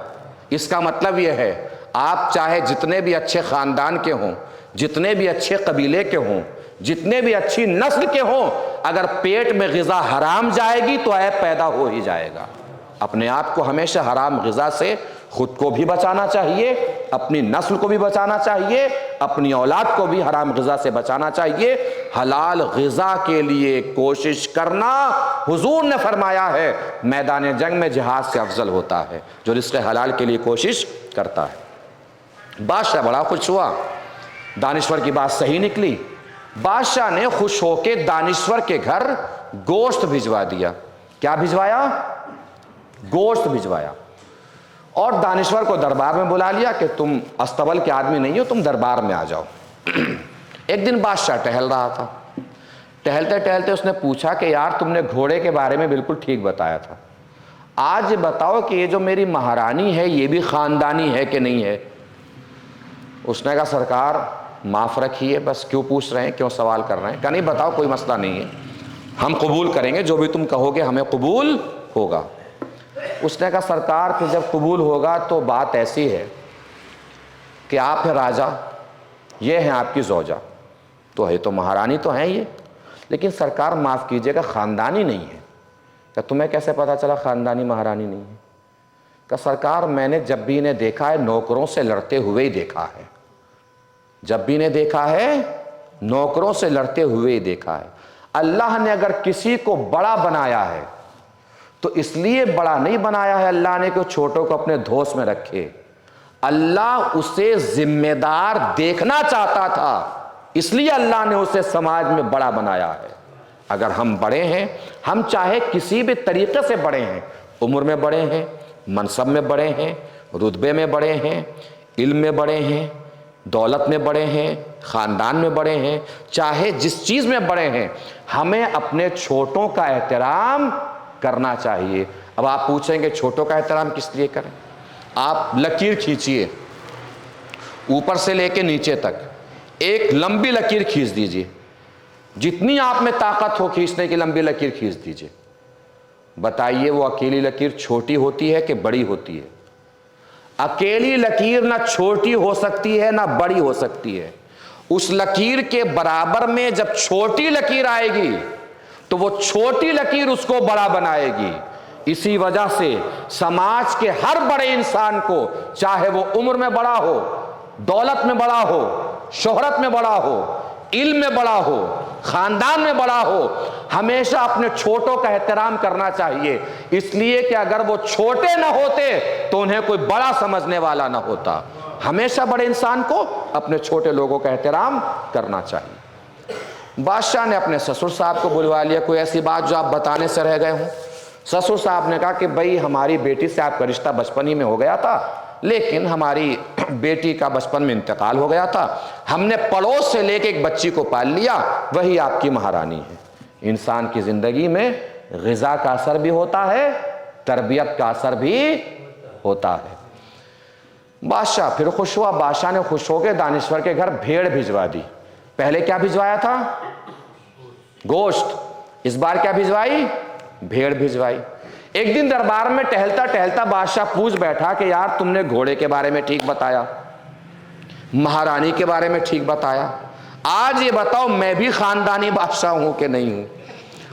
B: اس کا مطلب یہ ہے آپ چاہے جتنے بھی اچھے خاندان کے ہوں، جتنے بھی اچھے قبیلے کے ہوں، جتنے بھی اچھی نسل کے ہوں، اگر پیٹ میں غذا حرام جائے گی تو عیب پیدا ہو ہی جائے گا۔ اپنے آپ کو ہمیشہ حرام غذا سے خود کو بھی بچانا چاہیے، اپنی نسل کو بھی بچانا چاہیے، اپنی اولاد کو بھی حرام غذا سے بچانا چاہیے۔ حلال غذا کے لیے کوشش کرنا حضور نے فرمایا ہے میدان جنگ میں جہاد سے افضل ہوتا ہے، جو رزق حلال کے لیے کوشش کرتا ہے۔ بادشاہ بڑا خوش ہوا، دانشور کی بات صحیح نکلی۔ بادشاہ نے خوش ہو کے دانشور کے گھر گوشت بھجوا دیا۔ کیا بھجوایا؟ گوشت بھجوایا، اور دانشور کو دربار میں بلا لیا کہ تم استبل کے آدمی نہیں ہو، تم دربار میں آ جاؤ۔ ایک دن بادشاہ ٹہل رہا تھا، ٹہلتے ٹہلتے اس نے پوچھا کہ یار تم نے گھوڑے کے بارے میں بالکل ٹھیک بتایا تھا، آج بتاؤ کہ یہ جو میری مہارانی ہے یہ بھی خاندانی ہے کہ نہیں ہے؟ اس نے کہا سرکار معاف رکھیے، بس کیوں پوچھ رہے ہیں، کیوں سوال کر رہے ہیں؟ کہا نہیں بتاؤ، کوئی مسئلہ نہیں ہے، ہم قبول کریں گے، جو بھی تم کہو گے ہمیں قبول ہوگا۔ اس نے کہا سرکار کہ جب قبول ہوگا تو بات ایسی ہے کہ آپ ہیں راجہ، یہ ہیں آپ کی زوجہ، تو ہے تو مہارانی تو ہیں یہ، لیکن سرکار معاف کیجئے گا خاندانی نہیں ہے۔ کہ تمہیں کیسے پتا چلا خاندانی مہارانی نہیں ہے؟ کہ سرکار میں نے جب بھی انہیں دیکھا ہے نوکروں سے لڑتے ہوئے ہی دیکھا ہے، جب بھی انہیں دیکھا ہے نوکروں سے لڑتے ہوئے ہی دیکھا ہے۔ اللہ نے اگر کسی کو بڑا بنایا ہے تو اس لیے بڑا نہیں بنایا ہے اللہ نے کہ وہ چھوٹوں کو اپنے دھوس میں رکھے، اللہ اسے ذمہ دار دیکھنا چاہتا تھا، اس لیے اللہ نے اسے سماج میں بڑا بنایا ہے۔ اگر ہم بڑے ہیں، ہم چاہے کسی بھی طریقے سے بڑے ہیں، عمر میں بڑے ہیں، منصب میں بڑے ہیں، رتبے میں بڑے ہیں، علم میں بڑے ہیں، دولت میں بڑے ہیں، خاندان میں بڑے ہیں، چاہے جس چیز میں بڑے ہیں، ہمیں اپنے چھوٹوں کا احترام کرنا چاہیے۔ اب آپ پوچھیں گے چھوٹوں کا احترام کس لیے کریں؟ آپ لکیر کھینچیے اوپر سے لے کے نیچے تک، ایک لمبی لکیر کھینچ دیجیے، جتنی آپ میں طاقت ہو کھینچنے کی لمبی لکیر کھینچ دیجیے، بتائیے وہ اکیلی لکیر چھوٹی ہوتی ہے کہ بڑی ہوتی ہے؟ اکیلی لکیر نہ چھوٹی ہو سکتی ہے نہ بڑی ہو سکتی ہے، اس لکیر کے برابر میں جب چھوٹی لکیر آئے گی تو وہ چھوٹی لکیر اس کو بڑا بنائے گی۔ اسی وجہ سے سماج کے ہر بڑے انسان کو، چاہے وہ عمر میں بڑا ہو، دولت میں بڑا ہو، شہرت میں بڑا ہو، علم میں بڑا ہو، خاندان میں بڑا ہو، ہمیشہ اپنے چھوٹوں کا احترام کرنا چاہیے، اس لیے کہ اگر وہ چھوٹے نہ ہوتے تو انہیں کوئی بڑا سمجھنے والا نہ ہوتا۔ ہمیشہ بڑے انسان کو اپنے چھوٹے لوگوں کا احترام کرنا چاہیے۔ بادشاہ نے اپنے سسر صاحب کو بلوا لیا، کوئی ایسی بات جو آپ بتانے سے رہ گئے ہوں؟ سسر صاحب نے کہا کہ بھائی ہماری بیٹی سے آپ کا رشتہ بچپن ہی میں ہو گیا تھا، لیکن ہماری بیٹی کا بچپن میں انتقال ہو گیا تھا، ہم نے پڑوس سے لے کے ایک بچی کو پال لیا، وہی آپ کی مہارانی ہے۔ انسان کی زندگی میں غذا کا اثر بھی ہوتا ہے، تربیت کا اثر بھی ہوتا ہے۔ بادشاہ پھر خوش ہوا، بادشاہ نے خوش ہو کے دانشور کے گھر بھیڑ بھجوا دی۔ پہلے کیا بھجوایا تھا؟ گوشت، اس بار کیا بھجوائی؟ بھیڑ بھجوائی۔ ایک دن دربار میں ٹہلتا ٹہلتا بادشاہ پوچھ بیٹھا کہ یار تم نے گھوڑے کے بارے میں ٹھیک بتایا، مہارانی کے بارے میں ٹھیک بتایا، آج یہ بتاؤ میں بھی خاندانی بادشاہ ہوں کہ نہیں ہوں؟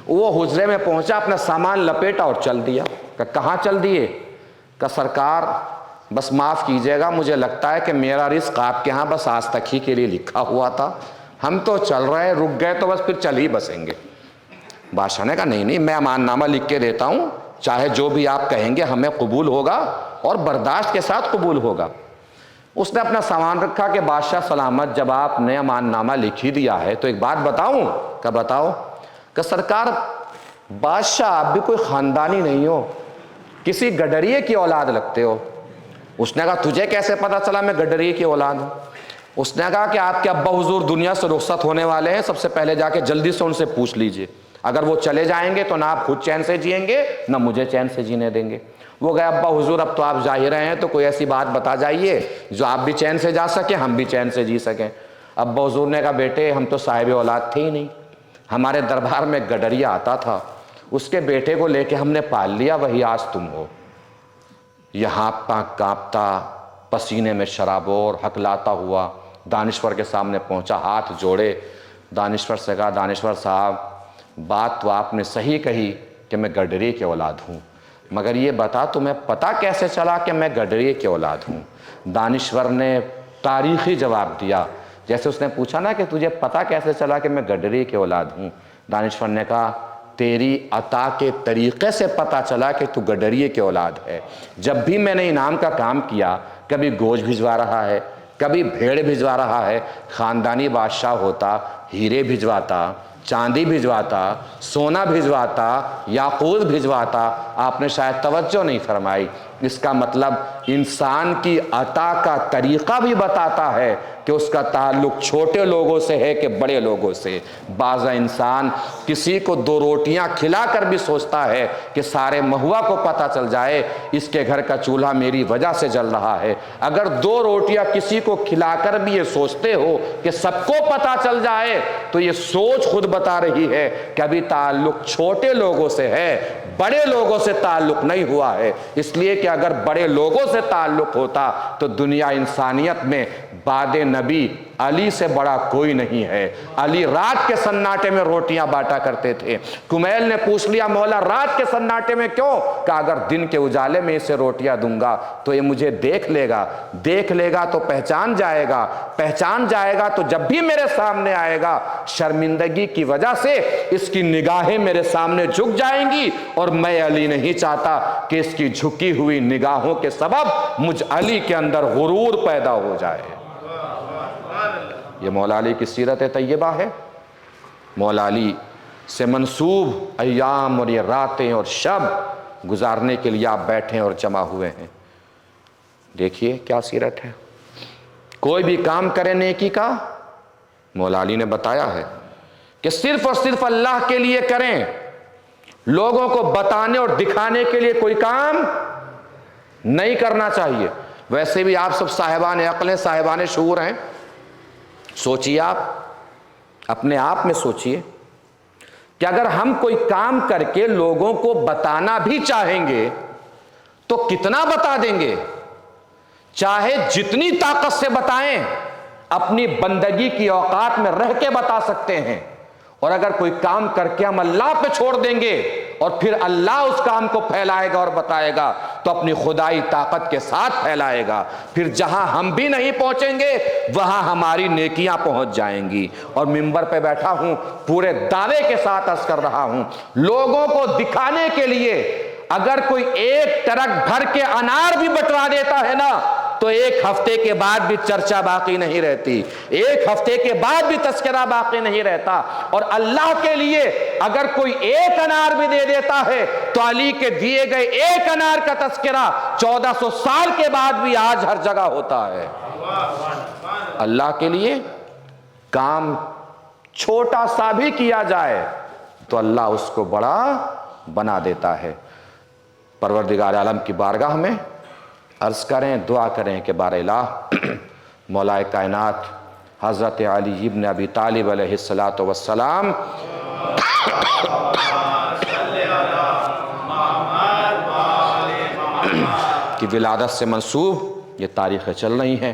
B: وہ حجرے میں پہنچا، اپنا سامان لپیٹا اور چل دیا۔ کہ کہاں چل دیے؟ کہ سرکار بس معاف کیجئے گا، مجھے لگتا ہے کہ میرا رزق آپ کے ہاں بس آج تک ہی کے لیے لکھا ہوا تھا، ہم تو چل رہے ہیں، رک گئے تو بس پھر چل ہی بسیں گے۔ بادشاہ نے کہا نہیں میں امان نامہ لکھ کے دیتا ہوں، چاہے جو بھی آپ کہیں گے ہمیں قبول ہوگا اور برداشت کے ساتھ قبول ہوگا۔ اس نے اپنا سامان رکھا کہ بادشاہ سلامت، جب آپ نے امان نامہ لکھ ہی دیا ہے تو ایک بات بتاؤں؟ کہ بتاؤ؟ کہ سرکار بادشاہ آپ بھی کوئی خاندانی نہیں ہو، کسی گڈریے کی اولاد لگتے ہو۔ اس نے کہا تجھے کیسے پتا چلا میں گڈریے کی اولاد ہوں؟ اس نے کہا کہ آپ کے ابا حضور دنیا سے رخصت ہونے والے ہیں، سب سے پہلے جا کے جلدی سے ان سے پوچھ لیجئے، اگر وہ چلے جائیں گے تو نہ آپ خود چین سے جئیں گے نہ مجھے چین سے جینے دیں گے۔ وہ گئے، ابا حضور اب تو آپ جا ہی رہے ہیں تو کوئی ایسی بات بتا جائیے جو آپ بھی چین سے جا سکیں ہم بھی چین سے جی سکیں۔ ابا حضور نے کہا بیٹے ہم تو صاحب اولاد تھے ہی نہیں، ہمارے دربار میں گڈریا آتا تھا، اس کے بیٹے کو لے کے ہم نے پال لیا، وہی آج تم ہو۔ یہاں کانپتا، پسینے میں شرابور، ہکلاتا ہوا دانشور کے سامنے پہنچا، ہاتھ جوڑے، دانشور سے کہا دانشور صاحب بات تو آپ نے صحیح کہی کہ میں گڈریے کی اولاد ہوں، مگر یہ بتا تمہیں پتہ کیسے چلا کہ میں گڈریے کی اولاد ہوں؟ دانشور نے تاریخی جواب دیا، جیسے اس نے پوچھا نا کہ تجھے پتہ کیسے چلا کہ میں گڈریے کی اولاد ہوں؟ دانشور نے کہا تیری عطا کے طریقے سے پتہ چلا کہ تو گڈریے کی اولاد ہے۔ جب بھی میں نے انعام کا کام کیا، کبھی گوشت بھجوا رہا ہے، کبھی بھیڑ بھجوا رہا ہے، خاندانی بادشاہ ہوتا ہیرے بھجواتا، چاندی بھجواتا، سونا بھجواتا، یاقوت بھجواتا، آپ نے شاید توجہ نہیں فرمائی۔ اس کا مطلب انسان کی عطا کا طریقہ بھی بتاتا ہے کہ اس کا تعلق چھوٹے لوگوں سے ہے کہ بڑے لوگوں سے۔ بعض انسان کسی کو دو روٹیاں کھلا کر بھی سوچتا ہے کہ سارے مہوا کو پتہ چل جائے اس کے گھر کا چولہا میری وجہ سے جل رہا ہے۔ اگر دو روٹیاں کسی کو کھلا کر بھی یہ سوچتے ہو کہ سب کو پتہ چل جائے تو یہ سوچ خود بتا رہی ہے کہ ابھی تعلق چھوٹے لوگوں سے ہے، بڑے لوگوں سے تعلق نہیں ہوا ہے، اس لیے کہ اگر بڑے لوگوں سے تعلق ہوتا تو دنیا انسانیت میں بعد نبی علی سے بڑا کوئی نہیں ہے۔ علی رات کے سناٹے میں روٹیاں بانٹا کرتے تھے۔ کمیل نے پوچھ لیا مولا رات کے سناٹے میں کیوں؟ کہ اگر دن کے اجالے میں اسے روٹیاں دوں گا تو یہ مجھے دیکھ لے گا تو پہچان جائے گا تو جب بھی میرے سامنے آئے گا شرمندگی کی وجہ سے اس کی نگاہیں میرے سامنے جھک جائیں گی، اور میں علی نہیں چاہتا کہ اس کی جھکی ہوئی نگاہوں کے سبب مجھ علی کے اندر غرور پیدا ہو جائے۔ یہ مولا علی کی سیرت طیبہ ہے۔ مولا علی سے منسوب ایام اور یہ راتیں اور شب گزارنے کے لیے آپ بیٹھے اور جمع ہوئے ہیں۔ دیکھیے کیا سیرت ہے۔ کوئی بھی کام کرے نیکی کا، مولا علی نے بتایا ہے کہ صرف اور صرف اللہ کے لیے کریں، لوگوں کو بتانے اور دکھانے کے لیے کوئی کام نہیں کرنا چاہیے۔ ویسے بھی آپ سب صاحبان عقل ہیں، صاحبان شعور ہیں، سوچیے، آپ اپنے آپ میں سوچیے کہ اگر ہم کوئی کام کر کے لوگوں کو بتانا بھی چاہیں گے تو کتنا بتا دیں گے؟ چاہے جتنی طاقت سے بتائیں، اپنی بندگی کی اوقات میں رہ کے بتا سکتے ہیں، اور اگر کوئی کام کر کے ہم اللہ پہ چھوڑ دیں گے اور پھر اللہ اس کام کو پھیلائے گا اور بتائے گا تو اپنی خدائی طاقت کے ساتھ پھیلائے گا، پھر جہاں ہم بھی نہیں پہنچیں گے وہاں ہماری نیکیاں پہنچ جائیں گی۔ اور منبر پہ بیٹھا ہوں، پورے دعوے کے ساتھ عرض کر رہا ہوں، لوگوں کو دکھانے کے لیے اگر کوئی ایک ٹرک بھر کے انار بھی بٹوا دیتا ہے نا تو ایک ہفتے کے بعد بھی چرچا باقی نہیں رہتی، ایک ہفتے کے بعد بھی تذکرہ باقی نہیں رہتا۔ اور اللہ کے لیے اگر کوئی ایک انار بھی دے دیتا ہے تو علی کے دیے گئے ایک انار کا تذکرہ 1400 سال کے بعد بھی آج ہر جگہ ہوتا ہے۔ اللہ کے لیے کام چھوٹا سا بھی کیا جائے تو اللہ اس کو بڑا بنا دیتا ہے۔ پروردگار عالم کی بارگاہ میں عرض کریں، دعا کریں کہ بار الہ مولا کائنات حضرت علی ابن ابی طالب علیہ السلام کی ولادت سے منسوب یہ تاریخیں چل رہی ہیں۔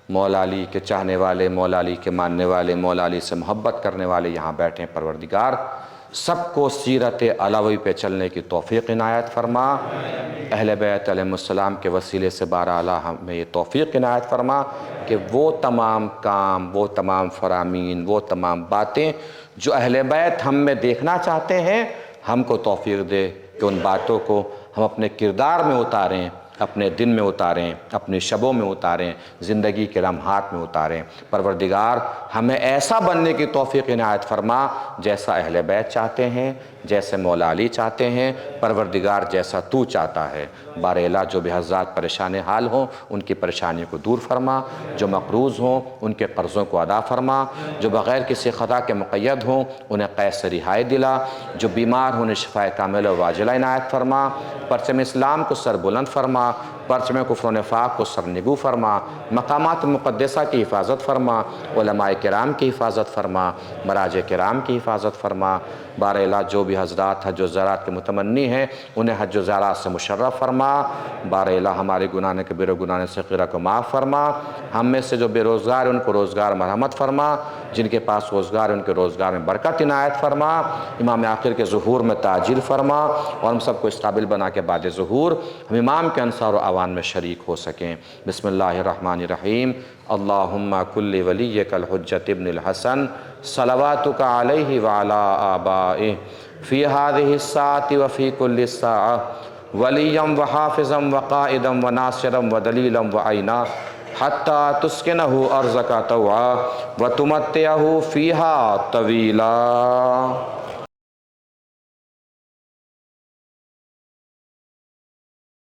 B: مولا علی کے چاہنے والے، مولا علی کے ماننے والے، مولا علی سے محبت کرنے والے یہاں بیٹھے ہیں۔ پروردگار سب کو سیرت علوی پہ چلنے کی توفیق عنایت فرما، اہل بیت علیہ السلام کے وسیلے سے بہرحال ہمیں یہ توفیق عنایت فرما کہ وہ تمام کام، وہ تمام فرامین، وہ تمام باتیں جو اہل بیت ہم میں دیکھنا چاہتے ہیں، ہم کو توفیق دے کہ ان باتوں کو ہم اپنے کردار میں اتاریں، اپنے دن میں اتاریں، اپنے شبوں میں اتاریں، زندگی کے لمحات میں اتاریں۔ پروردگار ہمیں ایسا بننے کی توفیق عنایت فرما جیسا اہل بیت چاہتے ہیں، جیسے مولا علی چاہتے ہیں، پروردگار جیسا تو چاہتا ہے۔ بار الہ جو بھی حضرات پریشان حال ہوں ان کی پریشانیوں کو دور فرما، جو مقروض ہوں ان کے قرضوں کو ادا فرما، جو بغیر کسی خطا کے مقید ہوں انہیں قید سے رہائی دلا، جو بیمار ہوں انہیں شفائے کاملہ و عاجلہ عنایت فرما، پرچم اسلام کو سر بلند فرما، پرچم کفر و نفاق کو سرنگو فرما، مقامات مقدسہ کی حفاظت فرما، علماء کرام کی حفاظت فرما، مراجع کرام کی حفاظت فرما۔ بار الہ جو بھی حضرات حج و زیارات کے متمنی ہیں انہیں حج و زیارات سے مشرف فرما۔ بار الہ ہمارے گناہ کبیرہ و گناہ صغیرہ کو معاف فرما۔ ہم میں سے جو بے روزگار ہیں ان کو روزگار مرحمت فرما، جن کے پاس روزگار ہیں ان کے روزگار میں برکت عنایت فرما، امام آخر کے ظہور میں تعجیل فرما، اور ہم سب کو اس قابل بنا کے بعد ظہور ہم امام کے انصار و اعوان میں شریک ہو سکیں۔ بسم اللہ الرحمن الرحیم۔ اللہم کل ولیک الحجۃ ابن الحسن صلواتک علیہ وعلی آبائہ فی ہذہ الساعۃ وفی کل ساعہ ولیا وحافظا وقائدا وناصرا ودلیلا وعینا حتی تسکنہ ارضک طوعا وتمتعہ فیہا طویلا۔